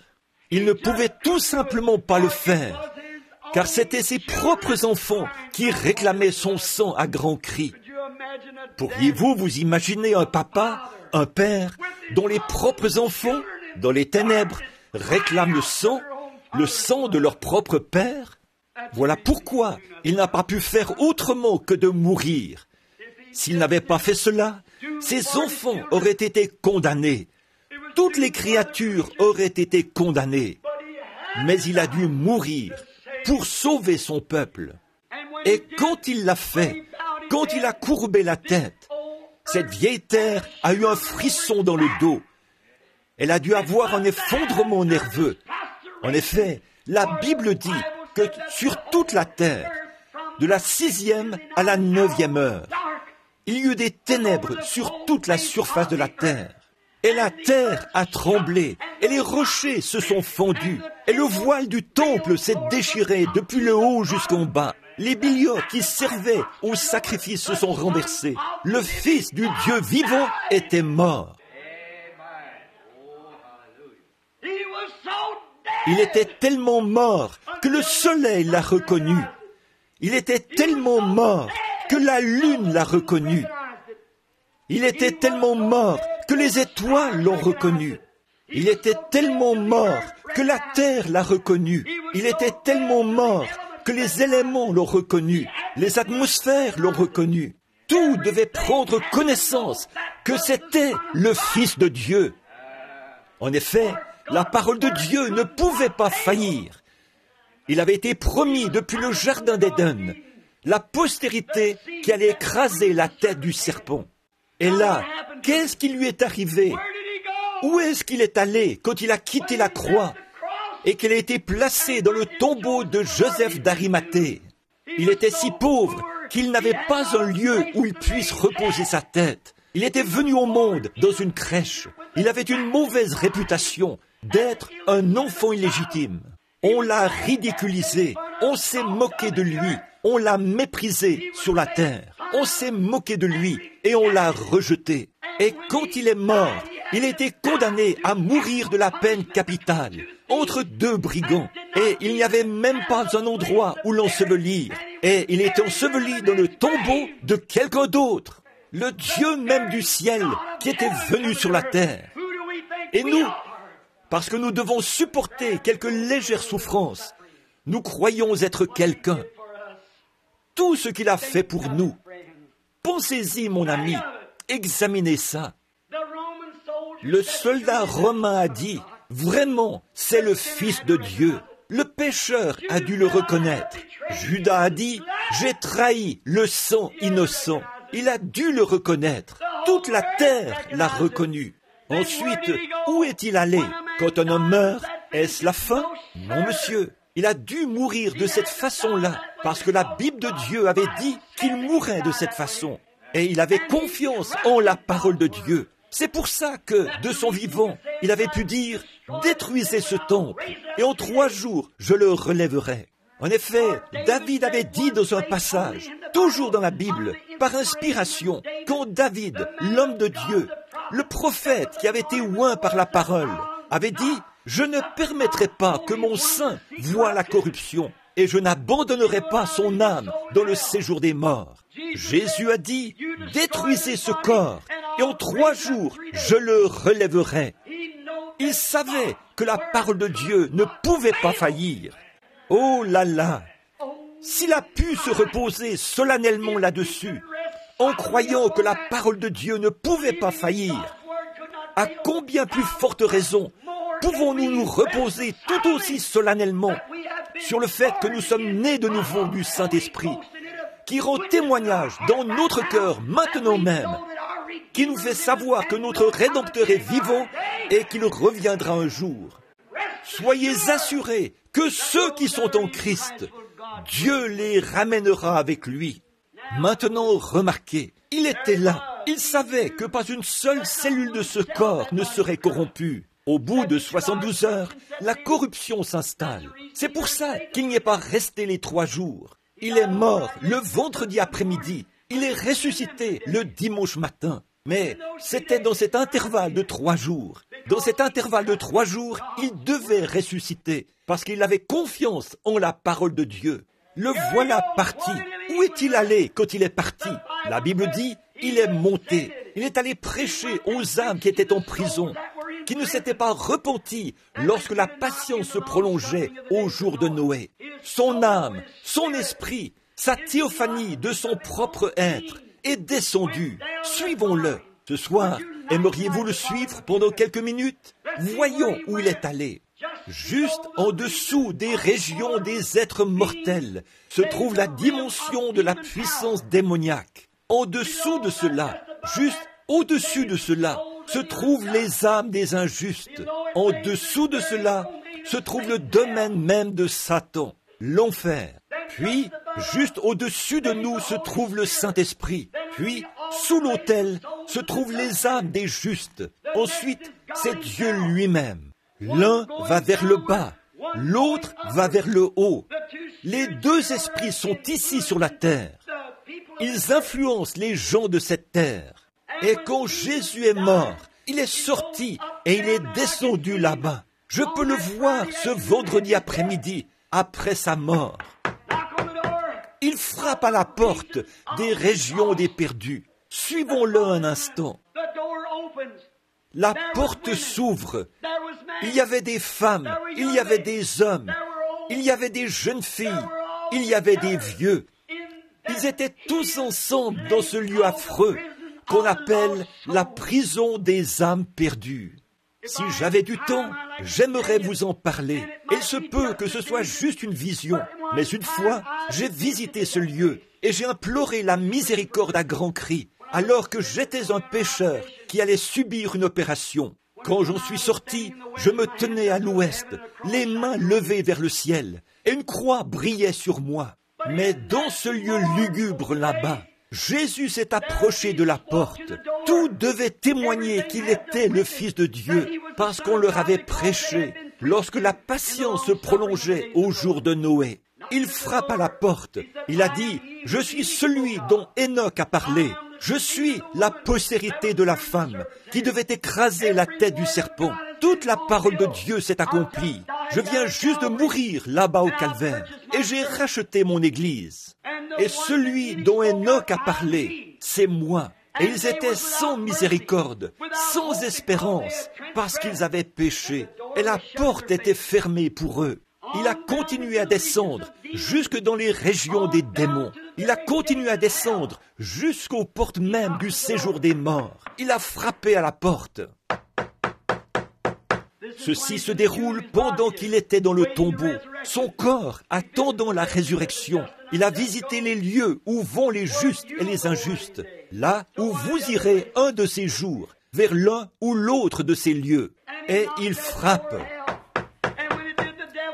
Il ne pouvait tout simplement pas le faire, car c'étaient ses propres enfants qui réclamaient son sang à grands cris. Pourriez-vous vous imaginer un papa, un père, dont les propres enfants, dans les ténèbres, réclament le sang de leur propre père? Voilà pourquoi il n'a pas pu faire autrement que de mourir. S'il n'avait pas fait cela, ses enfants auraient été condamnés. Toutes les créatures auraient été condamnées. Mais il a dû mourir pour sauver son peuple. Et quand il l'a fait, quand il a courbé la tête, cette vieille terre a eu un frisson dans le dos. Elle a dû avoir un effondrement nerveux. En effet, la Bible dit que sur toute la terre, de la 6e à la 9e heure, il y eut des ténèbres sur toute la surface de la terre. Et la terre a tremblé, et les rochers se sont fondus, et le voile du temple s'est déchiré depuis le haut jusqu'en bas. Les biliots qui servaient au sacrifice se sont renversés. Le Fils du Dieu vivant était mort. Il était tellement mort que le soleil l'a reconnu. Il était tellement mort que la lune l'a reconnu. Il était tellement mort que les étoiles l'ont reconnu. Il était tellement mort que la terre l'a reconnu. Il était tellement mort que les éléments l'ont reconnu. Les atmosphères l'ont reconnu. Tout devait prendre connaissance que c'était le Fils de Dieu. En effet, la parole de Dieu ne pouvait pas faillir. Il avait été promis depuis le jardin d'Éden, la postérité qui allait écraser la tête du serpent. Et là, qu'est-ce qui lui est arrivé? Où est-ce qu'il est allé quand il a quitté la croix et qu'il a été placé dans le tombeau de Joseph d'Arimathée? Il était si pauvre qu'il n'avait pas un lieu où il puisse reposer sa tête. Il était venu au monde dans une crèche. Il avait une mauvaise réputation d'être un enfant illégitime. On l'a ridiculisé, on s'est moqué de lui, on l'a méprisé sur la terre. On s'est moqué de lui et on l'a rejeté. Et quand il est mort, il a été condamné à mourir de la peine capitale entre deux brigands. Et il n'y avait même pas un endroit où l'ensevelir. Et il était enseveli dans le tombeau de quelqu'un d'autre, le Dieu même du ciel qui était venu sur la terre. Et nous, parce que nous devons supporter quelques légères souffrances, nous croyons être quelqu'un. Tout ce qu'il a fait pour nous. Pensez-y, mon ami, examinez ça. Le soldat romain a dit, vraiment, c'est le Fils de Dieu. Le pécheur a dû le reconnaître. Judas a dit, j'ai trahi le sang innocent. Il a dû le reconnaître. Toute la terre l'a reconnu. Ensuite, où est-il allé? Quand un homme meurt, est-ce la fin? Non, monsieur. Il a dû mourir de cette façon-là, parce que la Bible de Dieu avait dit qu'il mourrait de cette façon. Et il avait confiance en la parole de Dieu. C'est pour ça que, de son vivant, il avait pu dire « Détruisez ce temple, et en 3 jours, je le relèverai ». En effet, David avait dit dans un passage, toujours dans la Bible, par inspiration, quand David, l'homme de Dieu, le prophète qui avait été oint par la parole, avait dit « Je ne permettrai pas que mon sein voie la corruption, et je n'abandonnerai pas son âme dans le séjour des morts. » Jésus a dit « Détruisez ce corps, et en 3 jours, je le relèverai. » Il savait que la parole de Dieu ne pouvait pas faillir. Oh là là! S'il a pu se reposer solennellement là-dessus, en croyant que la parole de Dieu ne pouvait pas faillir, à combien plus forte raison pouvons-nous nous reposer tout aussi solennellement sur le fait que nous sommes nés de nouveau du Saint-Esprit, qui rend témoignage dans notre cœur maintenant même, qui nous fait savoir que notre Rédempteur est vivant et qu'il reviendra un jour. Soyez assurés que ceux qui sont en Christ, Dieu les ramènera avec lui. Maintenant, remarquez, il était là. Il savait que pas une seule cellule de ce corps ne serait corrompue. Au bout de 72 heures, la corruption s'installe. C'est pour ça qu'il n'y est pas resté les 3 jours. Il est mort le vendredi après-midi. Il est ressuscité le dimanche matin. Mais c'était dans cet intervalle de 3 jours. Dans cet intervalle de 3 jours, il devait ressusciter parce qu'il avait confiance en la parole de Dieu. Le voilà parti. Où est-il allé quand il est parti? La Bible dit, il est monté. Il est allé prêcher aux âmes qui étaient en prison, qui ne s'étaient pas repentis lorsque la patience se prolongeait au jour de Noé. Son âme, son esprit, sa théophanie de son propre être est descendu. Suivons-le. Ce soir, aimeriez-vous le suivre pendant quelques minutes? Voyons où il est allé. Juste en dessous des régions des êtres mortels se trouve la dimension de la puissance démoniaque. En dessous de cela, juste au-dessus de cela, se trouvent les âmes des injustes. En dessous de cela, se trouve le domaine même de Satan, l'enfer. Puis, juste au-dessus de nous se trouve le Saint-Esprit. Puis, sous l'autel, se trouvent les âmes des justes. Ensuite, c'est Dieu lui-même. L'un va vers le bas, l'autre va vers le haut. Les 2 esprits sont ici sur la terre. Ils influencent les gens de cette terre. Et quand Jésus est mort, il est sorti et il est descendu là-bas. Je peux le voir ce vendredi après-midi, après sa mort. Il frappe à la porte des régions des perdus. Suivons-le un instant. La porte s'ouvre. Il y avait des femmes, il y avait des hommes, il y avait des jeunes filles, il y avait des vieux. Ils étaient tous ensemble dans ce lieu affreux qu'on appelle la prison des âmes perdues. Si j'avais du temps, j'aimerais vous en parler. Il se peut que ce soit juste une vision, mais une fois, j'ai visité ce lieu et j'ai imploré la miséricorde à grands cris, alors que j'étais un pécheur qui allait subir une opération. Quand j'en suis sorti, je me tenais à l'ouest, les mains levées vers le ciel, et une croix brillait sur moi. Mais dans ce lieu lugubre là-bas, Jésus s'est approché de la porte. Tout devait témoigner qu'il était le Fils de Dieu, parce qu'on leur avait prêché lorsque la patience se prolongeait au jour de Noé. Il frappe à la porte. Il a dit, « Je suis celui dont Enoch a parlé. Je suis la postérité de la femme qui devait écraser la tête du serpent. Toute la parole de Dieu s'est accomplie. Je viens juste de mourir là-bas au calvaire et j'ai racheté mon Église. Et celui dont Enoch a parlé, c'est moi. Et ils étaient sans miséricorde, sans espérance, parce qu'ils avaient péché. Et la porte était fermée pour eux. Il a continué à descendre jusque dans les régions des démons. Il a continué à descendre jusqu'aux portes même du séjour des morts. Il a frappé à la porte. Ceci se déroule pendant qu'il était dans le tombeau, son corps attendant la résurrection. Il a visité les lieux où vont les justes et les injustes, là où vous irez un de ces jours, vers l'un ou l'autre de ces lieux. Et il frappe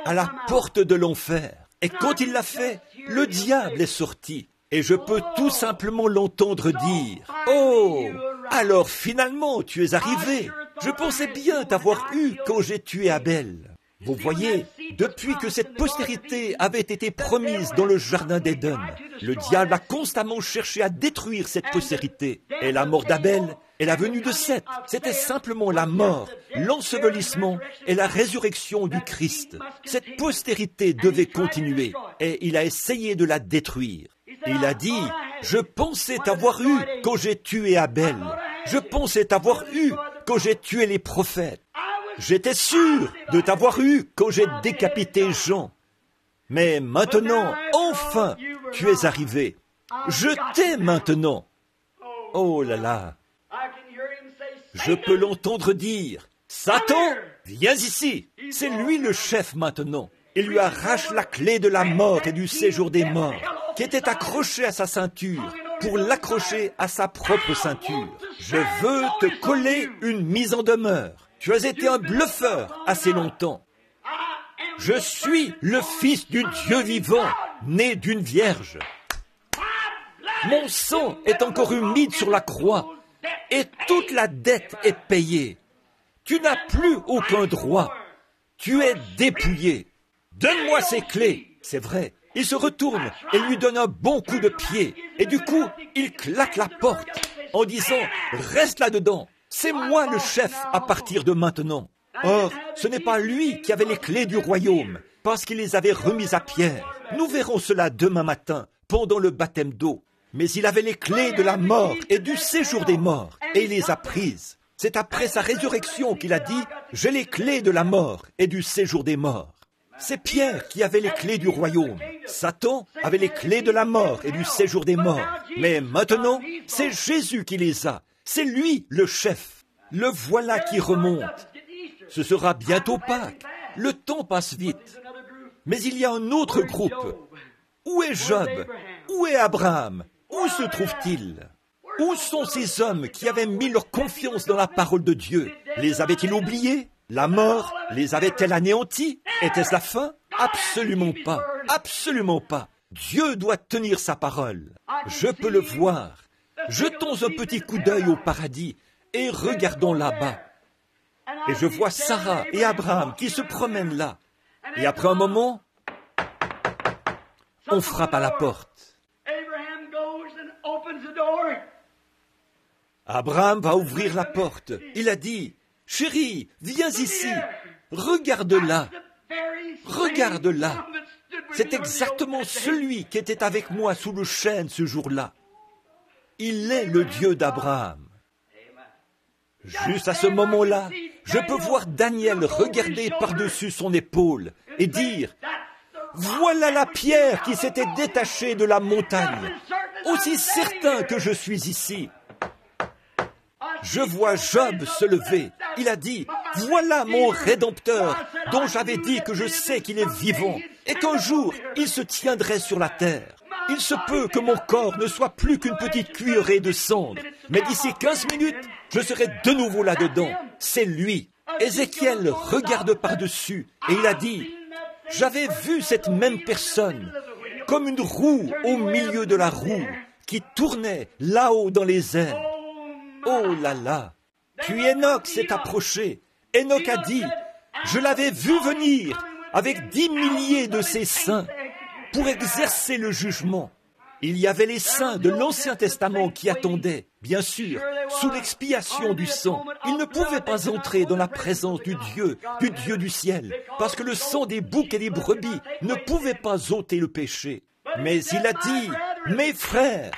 à la porte de l'enfer. Et quand il l'a fait, le diable est sorti. Et je peux tout simplement l'entendre dire, « Oh, alors finalement tu es arrivé. Je pensais bien t'avoir eu quand j'ai tué Abel. » Vous voyez, depuis que cette postérité avait été promise dans le jardin d'Éden, le diable a constamment cherché à détruire cette postérité. Et la mort d'Abel et la venue de Seth, c'était simplement la mort, l'ensevelissement et la résurrection du Christ. Cette postérité devait continuer et il a essayé de la détruire. Et il a dit, « Je pensais t'avoir eu quand j'ai tué Abel. Je pensais t'avoir eu quand j'ai tué les prophètes. J'étais sûr de t'avoir eu quand j'ai décapité Jean. Mais maintenant, enfin, tu es arrivé. Je t'ai maintenant. » Oh là là. Je peux l'entendre dire, « Satan, viens ici. » C'est lui le chef maintenant. Il lui arrache la clé de la mort et du séjour des morts, qui était accrochée à sa ceinture, pour l'accrocher à sa propre ceinture. Je veux te coller une mise en demeure. Tu as été un bluffeur assez longtemps. Je suis le Fils du Dieu vivant, né d'une vierge. Mon sang est encore humide sur la croix, et toute la dette est payée. Tu n'as plus aucun droit. Tu es dépouillé. Donne-moi ces clés. C'est vrai. Il se retourne et lui donne un bon coup de pied. Et du coup, il claque la porte en disant « Reste là-dedans. C'est moi le chef à partir de maintenant. » Or, ce n'est pas lui qui avait les clés du royaume, parce qu'il les avait remises à Pierre. Nous verrons cela demain matin, pendant le baptême d'eau. Mais il avait les clés de la mort et du séjour des morts, et il les a prises. C'est après sa résurrection qu'il a dit « J'ai les clés de la mort et du séjour des morts. » C'est Pierre qui avait les clés du royaume. Satan avait les clés de la mort et du séjour des morts. Mais maintenant, c'est Jésus qui les a. C'est lui le chef. Le voilà qui remonte. Ce sera bientôt Pâques. Le temps passe vite. Mais il y a un autre groupe. Où est Job? Où est Abraham? Où se trouve-t-il? Où sont ces hommes qui avaient mis leur confiance dans la parole de Dieu? Les avaient-ils oubliés? La mort les avait-elle anéantis? Était-ce la fin? Absolument pas. Absolument pas. Dieu doit tenir sa parole. Je peux le voir. Jetons un petit coup d'œil au paradis et regardons là-bas. Et je vois Sarah et Abraham qui se promènent là. Et après un moment, on frappe à la porte. Abraham va ouvrir la porte. Il a dit, « Chérie, viens ici. Regarde là. Regarde là. » C'est exactement celui qui était avec moi sous le chêne ce jour-là. Il est le Dieu d'Abraham. Juste à ce moment-là, je peux voir Daniel regarder par-dessus son épaule et dire, « Voilà la pierre qui s'était détachée de la montagne, aussi certain que je suis ici. » Je vois Job se lever. Il a dit, « Voilà mon Rédempteur, dont j'avais dit que je sais qu'il est vivant, et qu'un jour, il se tiendrait sur la terre. Il se peut que mon corps ne soit plus qu'une petite cuillerée de cendre, mais d'ici 15 minutes, je serai de nouveau là-dedans. C'est lui. Ézéchiel regarde par-dessus, et il a dit, « J'avais vu cette même personne, comme une roue au milieu de la roue, qui tournait là-haut dans les airs. Oh là là !» Puis Enoch s'est approché. Enoch a dit, « Je l'avais vu venir avec 10 milliers de ses saints pour exercer le jugement. » Il y avait les saints de l'Ancien Testament qui attendaient, bien sûr, sous l'expiation du sang. Ils ne pouvaient pas entrer dans la présence du Dieu du ciel, parce que le sang des boucs et des brebis ne pouvait pas ôter le péché. Mais il a dit, « Mes frères,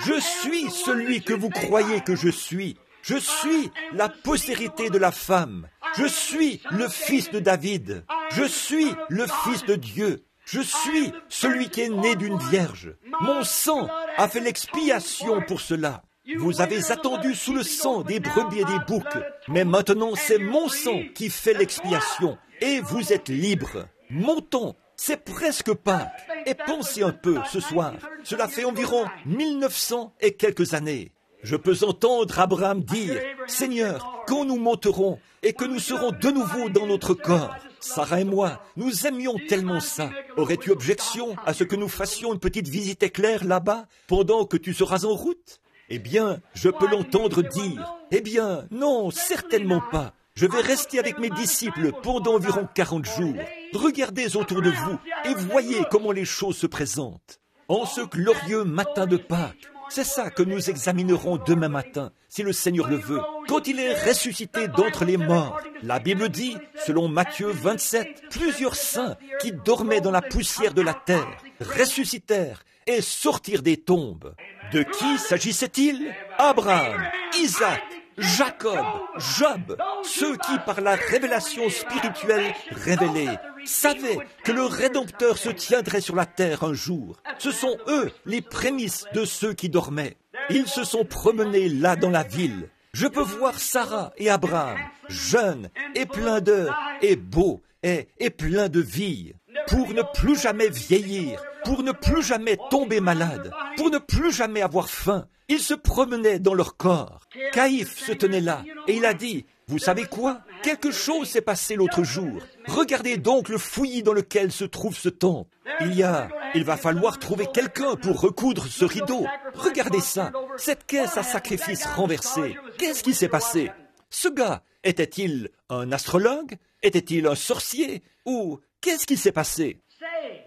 je suis celui que vous croyez que je suis. Je suis la postérité de la femme. Je suis le fils de David. Je suis le fils de Dieu. Je suis celui qui est né d'une vierge. Mon sang a fait l'expiation pour cela. Vous avez attendu sous le sang des brebis et des boucs, mais maintenant c'est mon sang qui fait l'expiation, et vous êtes libres. Montons, c'est presque Pâques, et pensez un peu ce soir. Cela fait environ 1900 et quelques années. Je peux entendre Abraham dire, « Seigneur, quand nous monterons et que nous serons de nouveau dans notre corps, Sarah et moi, nous aimions tellement ça. Aurais-tu objection à ce que nous fassions une petite visite éclair là-bas pendant que tu seras en route ?» Eh bien, je peux l'entendre dire, « Eh bien, non, certainement pas. Je vais rester avec mes disciples pendant environ 40 jours. Regardez autour de vous et voyez comment les choses se présentent. En ce glorieux matin de Pâques, c'est ça que nous examinerons demain matin, si le Seigneur le veut. Quand il est ressuscité d'entre les morts, la Bible dit, selon Matthieu 27, plusieurs saints qui dormaient dans la poussière de la terre ressuscitèrent et sortirent des tombes. De qui s'agissait-il? Abraham, Isaac, Jacob, Job, ceux qui, par la révélation spirituelle révélée, savaient que le Rédempteur se tiendrait sur la terre un jour. Ce sont eux les prémices de ceux qui dormaient. Ils se sont promenés là dans la ville. Je peux voir Sarah et Abraham, jeunes et pleins d'heures, et beaux et pleins de vie, pour ne plus jamais vieillir, pour ne plus jamais tomber malade, pour ne plus jamais avoir faim. Ils se promenaient dans leur corps. Caïphe se tenait là et il a dit, « Vous savez quoi? Quelque chose s'est passé l'autre jour. Regardez donc le fouillis dans lequel se trouve ce temple. Il va falloir trouver quelqu'un pour recoudre ce rideau. Regardez ça, cette caisse à sacrifice renversée. Qu'est-ce qui s'est passé? Ce gars, était-il un astrologue? Était-il un sorcier? Ou qu'est-ce qui s'est passé?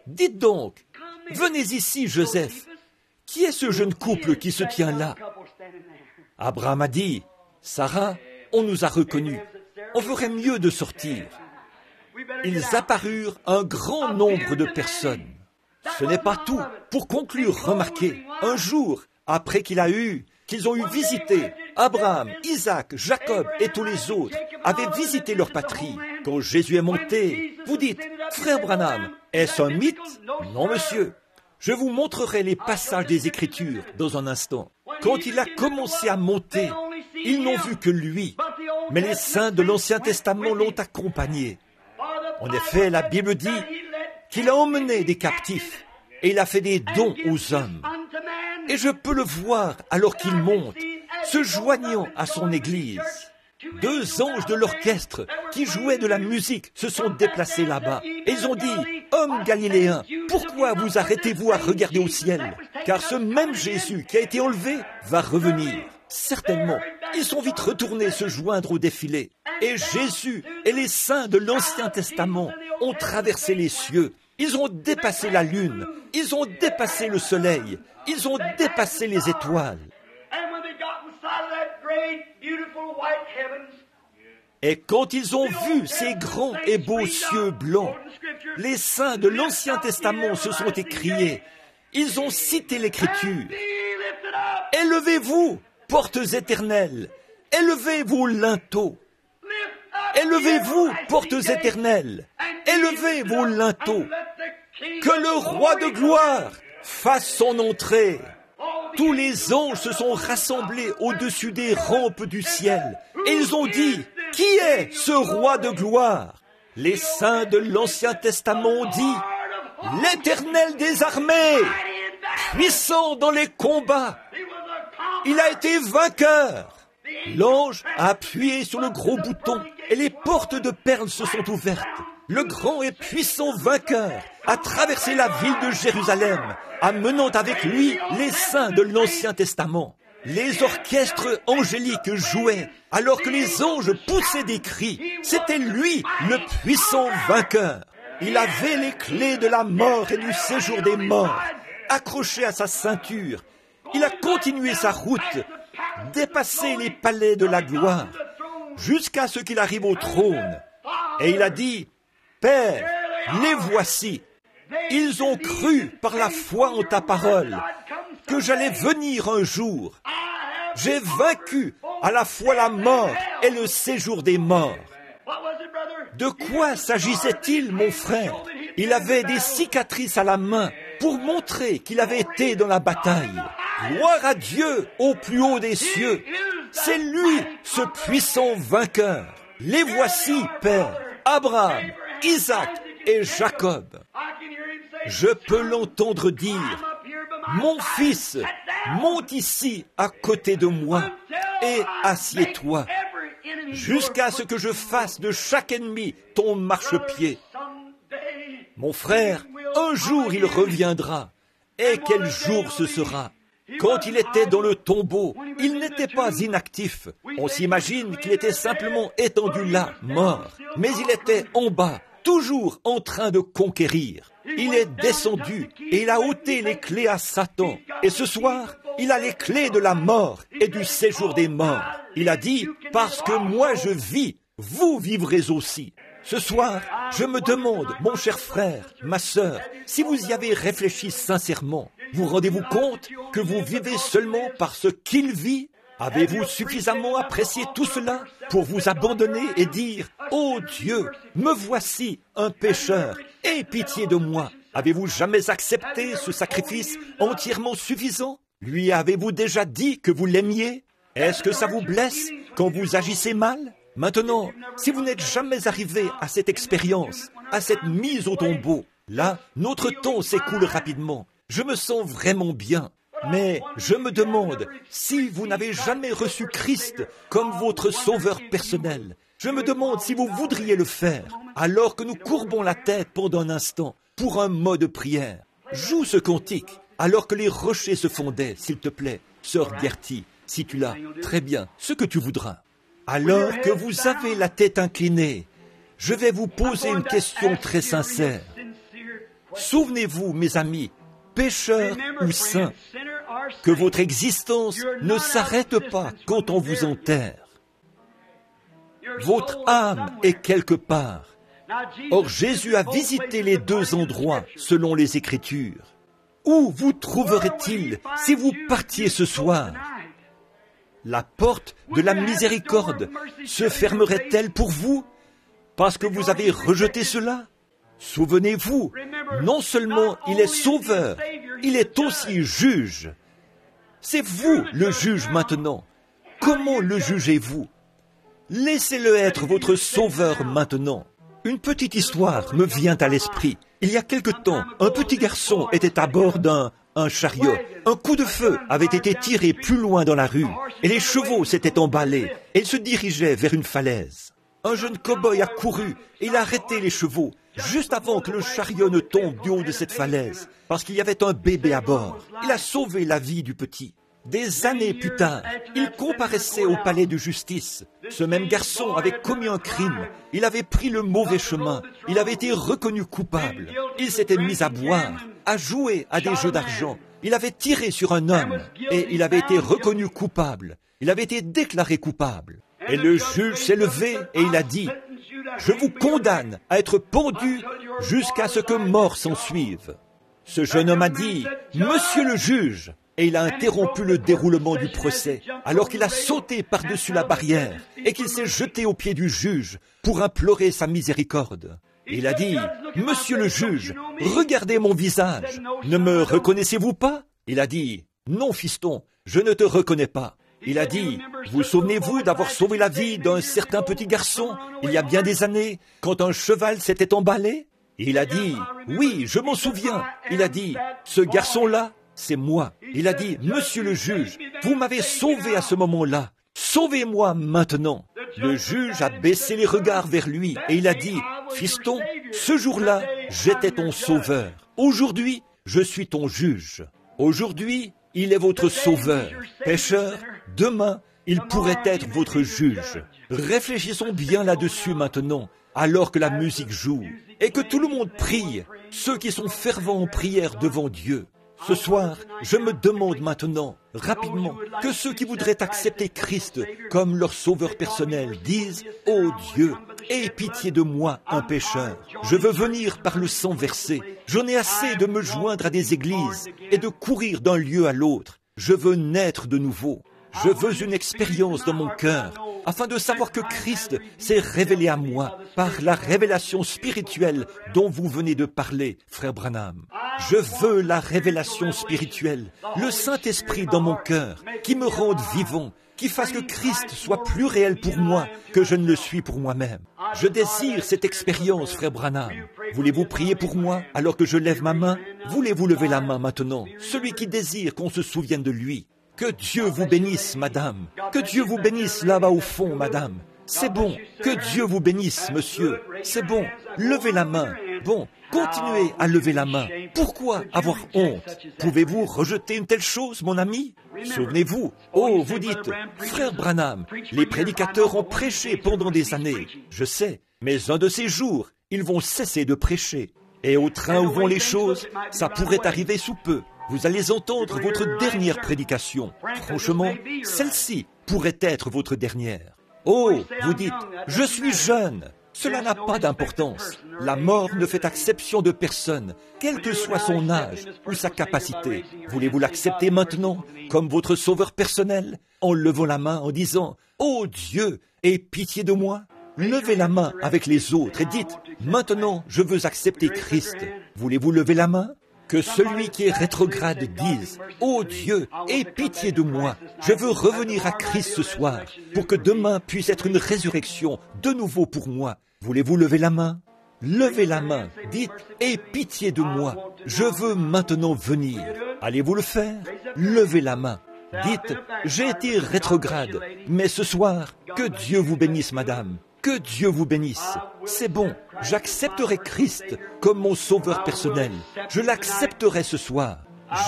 Dites donc, venez ici, Joseph. Qui est ce jeune couple qui se tient là? » Abraham a dit, « Sarah, on nous a reconnus. On ferait mieux de sortir. » Ils apparurent un grand nombre de personnes. Ce n'est pas tout. Pour conclure, remarquez, un jour, après qu'ils ont eu visité, Abraham, Isaac, Jacob et tous les autres avaient visité leur patrie. Quand Jésus est monté, vous dites, « Frère Branham, est-ce un mythe? » Non, monsieur. Je vous montrerai les passages des Écritures dans un instant. Quand il a commencé à monter, ils n'ont vu que lui, mais les saints de l'Ancien Testament l'ont accompagné. En effet, la Bible dit qu'il a emmené des captifs et il a fait des dons aux hommes. Et je peux le voir alors qu'il monte, se joignant à son église. 2 anges de l'orchestre qui jouaient de la musique se sont déplacés là-bas. Et ils ont dit, « Homme galiléen, pourquoi vous arrêtez-vous à regarder au ciel? Car ce même Jésus qui a été enlevé va revenir. » Certainement, ils sont vite retournés se joindre au défilé. Et Jésus et les saints de l'Ancien Testament ont traversé les cieux. Ils ont dépassé la lune. Ils ont dépassé le soleil. Ils ont dépassé les étoiles. Et quand ils ont vu ces grands et beaux cieux blancs, les saints de l'Ancien Testament se sont écriés. Ils ont cité l'Écriture. « Élevez-vous, portes éternelles, élevez vos linteaux. Élevez-vous, portes éternelles, élevez vos linteaux. Que le roi de gloire fasse son entrée. » Tous les anges se sont rassemblés au-dessus des rampes du ciel. Et ils ont dit, « Qui est ce roi de gloire? Les saints de l'Ancien Testament ont dit, l'Éternel des armées, puissant dans les combats. Il a été vainqueur. L'ange a appuyé sur le gros bouton et les portes de perles se sont ouvertes. Le grand et puissant vainqueur a traversé la ville de Jérusalem, amenant avec lui les saints de l'Ancien Testament. Les orchestres angéliques jouaient, alors que les anges poussaient des cris. C'était lui, le puissant vainqueur. Il avait les clés de la mort et du séjour des morts. Accroché à sa ceinture, il a continué sa route, dépassé les palais de la gloire, jusqu'à ce qu'il arrive au trône. Et il a dit, « Père, les voici. Ils ont cru par la foi en ta parole que j'allais venir un jour. J'ai vaincu à la fois la mort et le séjour des morts. » De quoi s'agissait-il, mon frère? Il avait des cicatrices à la main pour montrer qu'il avait été dans la bataille. Gloire à Dieu au plus haut des cieux. C'est lui, ce puissant vainqueur. Les voici, Père, Abraham, Isaac et Jacob. Je peux l'entendre dire, « Mon fils, monte ici à côté de moi et assieds-toi, jusqu'à ce que je fasse de chaque ennemi ton marchepied. » Mon frère, un jour il reviendra. Et quel jour ce sera? Quand il était dans le tombeau, il n'était pas inactif. On s'imagine qu'il était simplement étendu là, mort. Mais il était en bas, toujours en train de conquérir. Il est descendu et il a ôté les clés à Satan. Et ce soir, il a les clés de la mort et du séjour des morts. Il a dit, « Parce que moi je vis, vous vivrez aussi. » Ce soir, je me demande, mon cher frère, ma sœur, si vous y avez réfléchi sincèrement, vous rendez-vous compte que vous vivez seulement parce qu'il vit? Avez-vous suffisamment apprécié tout cela pour vous abandonner et dire, « Oh Dieu, me voici un pécheur, aie pitié de moi. » Avez-vous jamais accepté ce sacrifice entièrement suffisant? Lui avez-vous déjà dit que vous l'aimiez? Est-ce que ça vous blesse quand vous agissez mal? Maintenant, si vous n'êtes jamais arrivé à cette expérience, à cette mise au tombeau, là, notre temps s'écoule rapidement. Je me sens vraiment bien. Mais je me demande si vous n'avez jamais reçu Christ comme votre sauveur personnel. Je me demande si vous voudriez le faire, alors que nous courbons la tête pendant un instant pour un mot de prière. Joue ce cantique, alors que les rochers se fondaient, s'il te plaît, sœur Gertie, si tu l'as, très bien, ce que tu voudras. Alors que vous avez la tête inclinée, je vais vous poser une question très sincère. Souvenez-vous, mes amis, pécheurs ou saints, que votre existence ne s'arrête pas quand on vous enterre. Votre âme est quelque part. Or, Jésus a visité les deux endroits selon les Écritures. Où vous trouverait-il si vous partiez ce soir? La porte de la miséricorde se fermerait-elle pour vous parce que vous avez rejeté cela? Souvenez-vous, non seulement il est sauveur, il est aussi juge. C'est vous le juge maintenant. Comment le jugez-vous? Laissez-le être votre sauveur maintenant. Une petite histoire me vient à l'esprit. Il y a quelque temps, un petit garçon était à bord d'un chariot. Un coup de feu avait été tiré plus loin dans la rue et les chevaux s'étaient emballés et ils se dirigeaient vers une falaise. Un jeune cow-boy a couru et il a arrêté les chevaux juste avant que le chariot ne tombe du haut de cette falaise parce qu'il y avait un bébé à bord. Il a sauvé la vie du petit. Des années plus tard, il comparaissait au palais de justice. Ce même garçon avait commis un crime. Il avait pris le mauvais chemin. Il avait été reconnu coupable. Il s'était mis à boire, à jouer à des jeux d'argent. Il avait tiré sur un homme et il avait été reconnu coupable. Il avait été déclaré coupable. Et le juge s'est levé et il a dit, « Je vous condamne à être pendu jusqu'à ce que mort s'en suive. » Ce jeune homme a dit, « Monsieur le juge !» Et il a interrompu le déroulement du procès, alors qu'il a sauté par-dessus la barrière et qu'il s'est jeté aux pieds du juge pour implorer sa miséricorde. Et il a dit, « Monsieur le juge, regardez mon visage. Ne me reconnaissez-vous pas ?» Il a dit, « Non, fiston, je ne te reconnais pas. » Il a dit, vous souvenez-vous d'avoir sauvé la vie d'un certain petit garçon, il y a bien des années, quand un cheval s'était emballé? Il a dit, oui, je m'en souviens. Il a dit, ce garçon-là, c'est moi. Il a dit, monsieur le juge, vous m'avez sauvé à ce moment-là. Sauvez-moi maintenant. Le juge a baissé les regards vers lui et il a dit, fiston, ce jour-là, j'étais ton sauveur. Aujourd'hui, je suis ton juge. Aujourd'hui, il est votre sauveur. Pécheur, demain, il pourrait être votre juge. Réfléchissons bien là-dessus maintenant, alors que la musique joue et que tout le monde prie, ceux qui sont fervents en prière devant Dieu. Ce soir, je me demande maintenant, rapidement, que ceux qui voudraient accepter Christ comme leur sauveur personnel disent « Ô Dieu, aie pitié de moi, un pécheur. Je veux venir par le sang versé. J'en ai assez de me joindre à des églises et de courir d'un lieu à l'autre. Je veux naître de nouveau. Je veux une expérience dans mon cœur, afin de savoir que Christ s'est révélé à moi par la révélation spirituelle dont vous venez de parler, frère Branham. Je veux la révélation spirituelle, le Saint-Esprit dans mon cœur, qui me rende vivant, qui fasse que Christ soit plus réel pour moi que je ne le suis pour moi-même. Je désire cette expérience, frère Branham. Voulez-vous prier pour moi alors que je lève ma main? Voulez-vous lever la main maintenant, celui qui désire qu'on se souvienne de lui? Que Dieu vous bénisse, madame. Que Dieu vous bénisse là-bas au fond, madame. C'est bon. Que Dieu vous bénisse, monsieur. C'est bon. Levez la main. Bon, continuez à lever la main. Pourquoi avoir honte? Pouvez-vous rejeter une telle chose, mon ami? Souvenez-vous, oh, vous dites, frère Branham, les prédicateurs ont prêché pendant des années. Je sais, mais un de ces jours, ils vont cesser de prêcher. Et au train où vont les choses, ça pourrait arriver sous peu. Vous allez entendre votre dernière prédication. Franchement, celle-ci pourrait être votre dernière. Oh, vous dites, je suis jeune. Cela n'a pas d'importance. La mort ne fait exception de personne, quel que soit son âge ou sa capacité. Voulez-vous l'accepter maintenant comme votre sauveur personnel, en levant la main en disant, « Oh Dieu, aie pitié de moi ». Levez la main avec les autres et dites, « Maintenant, je veux accepter Christ ». Voulez-vous lever la main? Que celui qui est rétrograde dise, « Ô Dieu, aie pitié de moi, je veux revenir à Christ ce soir, pour que demain puisse être une résurrection de nouveau pour moi. » Voulez-vous lever la main? Levez la main, dites, « Aie pitié de moi, je veux maintenant venir. » Allez-vous le faire? Levez la main. Dites, « J'ai été rétrograde, mais ce soir, que Dieu vous bénisse, madame. » Que Dieu vous bénisse. C'est bon, j'accepterai Christ comme mon sauveur personnel. Je l'accepterai ce soir.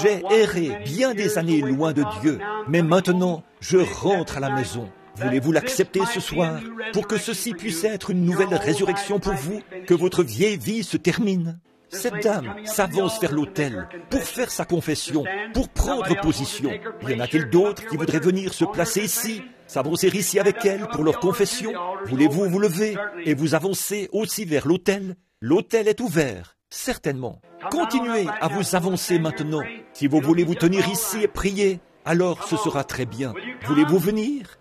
J'ai erré bien des années loin de Dieu, mais maintenant, je rentre à la maison. Voulez-vous l'accepter ce soir pour que ceci puisse être une nouvelle résurrection pour vous, que votre vieille vie se termine? Cette dame s'avance vers l'autel pour faire sa confession, pour prendre position. Y en a-t-il d'autres qui voudraient venir se placer ici, s'avancer ici avec elle pour leur confession? Voulez-vous vous lever et vous avancer aussi vers l'autel? L'autel est ouvert, certainement. Continuez à vous avancer maintenant. Si vous voulez vous tenir ici et prier, alors ce sera très bien. Voulez-vous venir?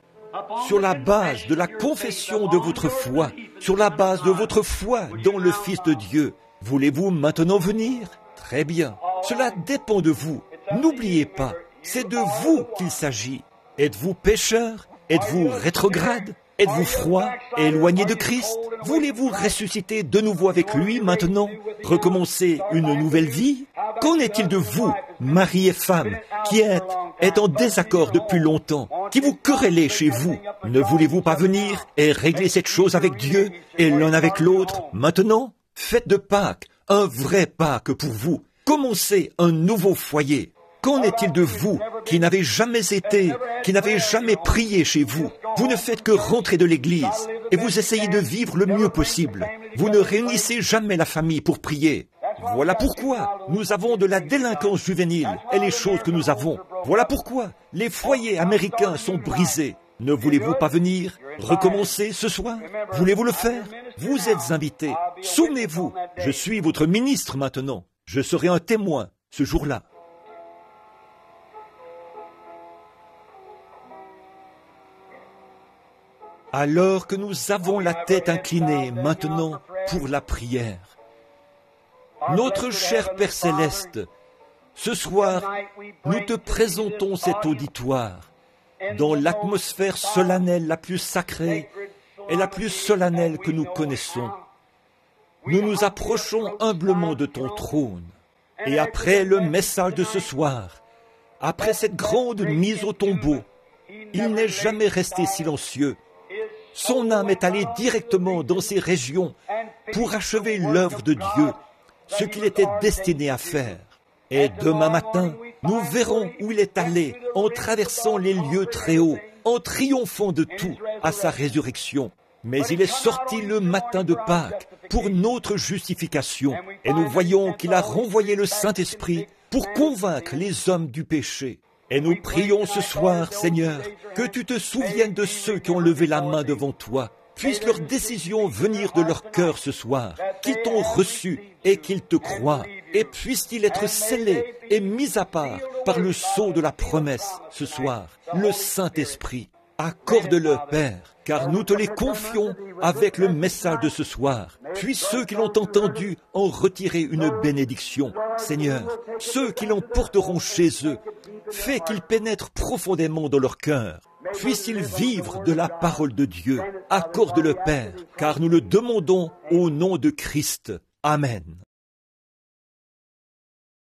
Sur la base de la confession de votre foi, sur la base de votre foi dans le Fils de Dieu, voulez-vous maintenant venir? Très bien. Cela dépend de vous. N'oubliez pas, c'est de vous qu'il s'agit. Êtes-vous pécheur? Êtes-vous rétrograde? Êtes-vous froid et éloigné de Christ? Voulez-vous ressusciter de nouveau avec lui maintenant? Recommencer une nouvelle vie? Qu'en est-il de vous, mari et femme, qui êtes en désaccord depuis longtemps, qui vous querellez chez vous? Ne voulez-vous pas venir et régler cette chose avec Dieu et l'un avec l'autre maintenant? Faites de Pâques un vrai Pâques pour vous. Commencez un nouveau foyer. Qu'en est-il de vous qui n'avez jamais été, qui n'avez jamais prié chez vous? Vous ne faites que rentrer de l'église et vous essayez de vivre le mieux possible. Vous ne réunissez jamais la famille pour prier. Voilà pourquoi nous avons de la délinquance juvénile et les choses que nous avons. Voilà pourquoi les foyers américains sont brisés. Ne voulez-vous pas venir recommencer ce soir? Voulez-vous le faire? Vous êtes invités. Souvenez-vous, je suis votre ministre maintenant. Je serai un témoin ce jour-là. Alors que nous avons la tête inclinée maintenant pour la prière, notre cher Père Céleste, ce soir, nous te présentons cet auditoire dans l'atmosphère solennelle la plus sacrée et la plus solennelle que nous connaissons. Nous nous approchons humblement de ton trône. Et après le message de ce soir, après cette grande mise au tombeau, il n'est jamais resté silencieux. Son âme est allée directement dans ces régions pour achever l'œuvre de Dieu, ce qu'il était destiné à faire. Et demain matin, nous verrons où il est allé en traversant les lieux très hauts, en triomphant de tout à sa résurrection. Mais il est sorti le matin de Pâques pour notre justification. Et nous voyons qu'il a renvoyé le Saint-Esprit pour convaincre les hommes du péché. Et nous prions ce soir, Seigneur, que tu te souviennes de ceux qui ont levé la main devant toi. Puisse leur décision venir de leur cœur ce soir, qu'ils t'ont reçu et qu'ils te croient. Et puisse-t-il être scellé et mis à part par le sceau de la promesse ce soir, le Saint-Esprit. Accorde-le, Père, car nous te les confions avec le message de ce soir. Puis ceux qui l'ont entendu en retirer une bénédiction. Seigneur, ceux qui l'emporteront chez eux, fais qu'ils pénètrent profondément dans leur cœur. Puissent-ils vivre de la parole de Dieu. Accorde-le, Père, car nous le demandons au nom de Christ. Amen.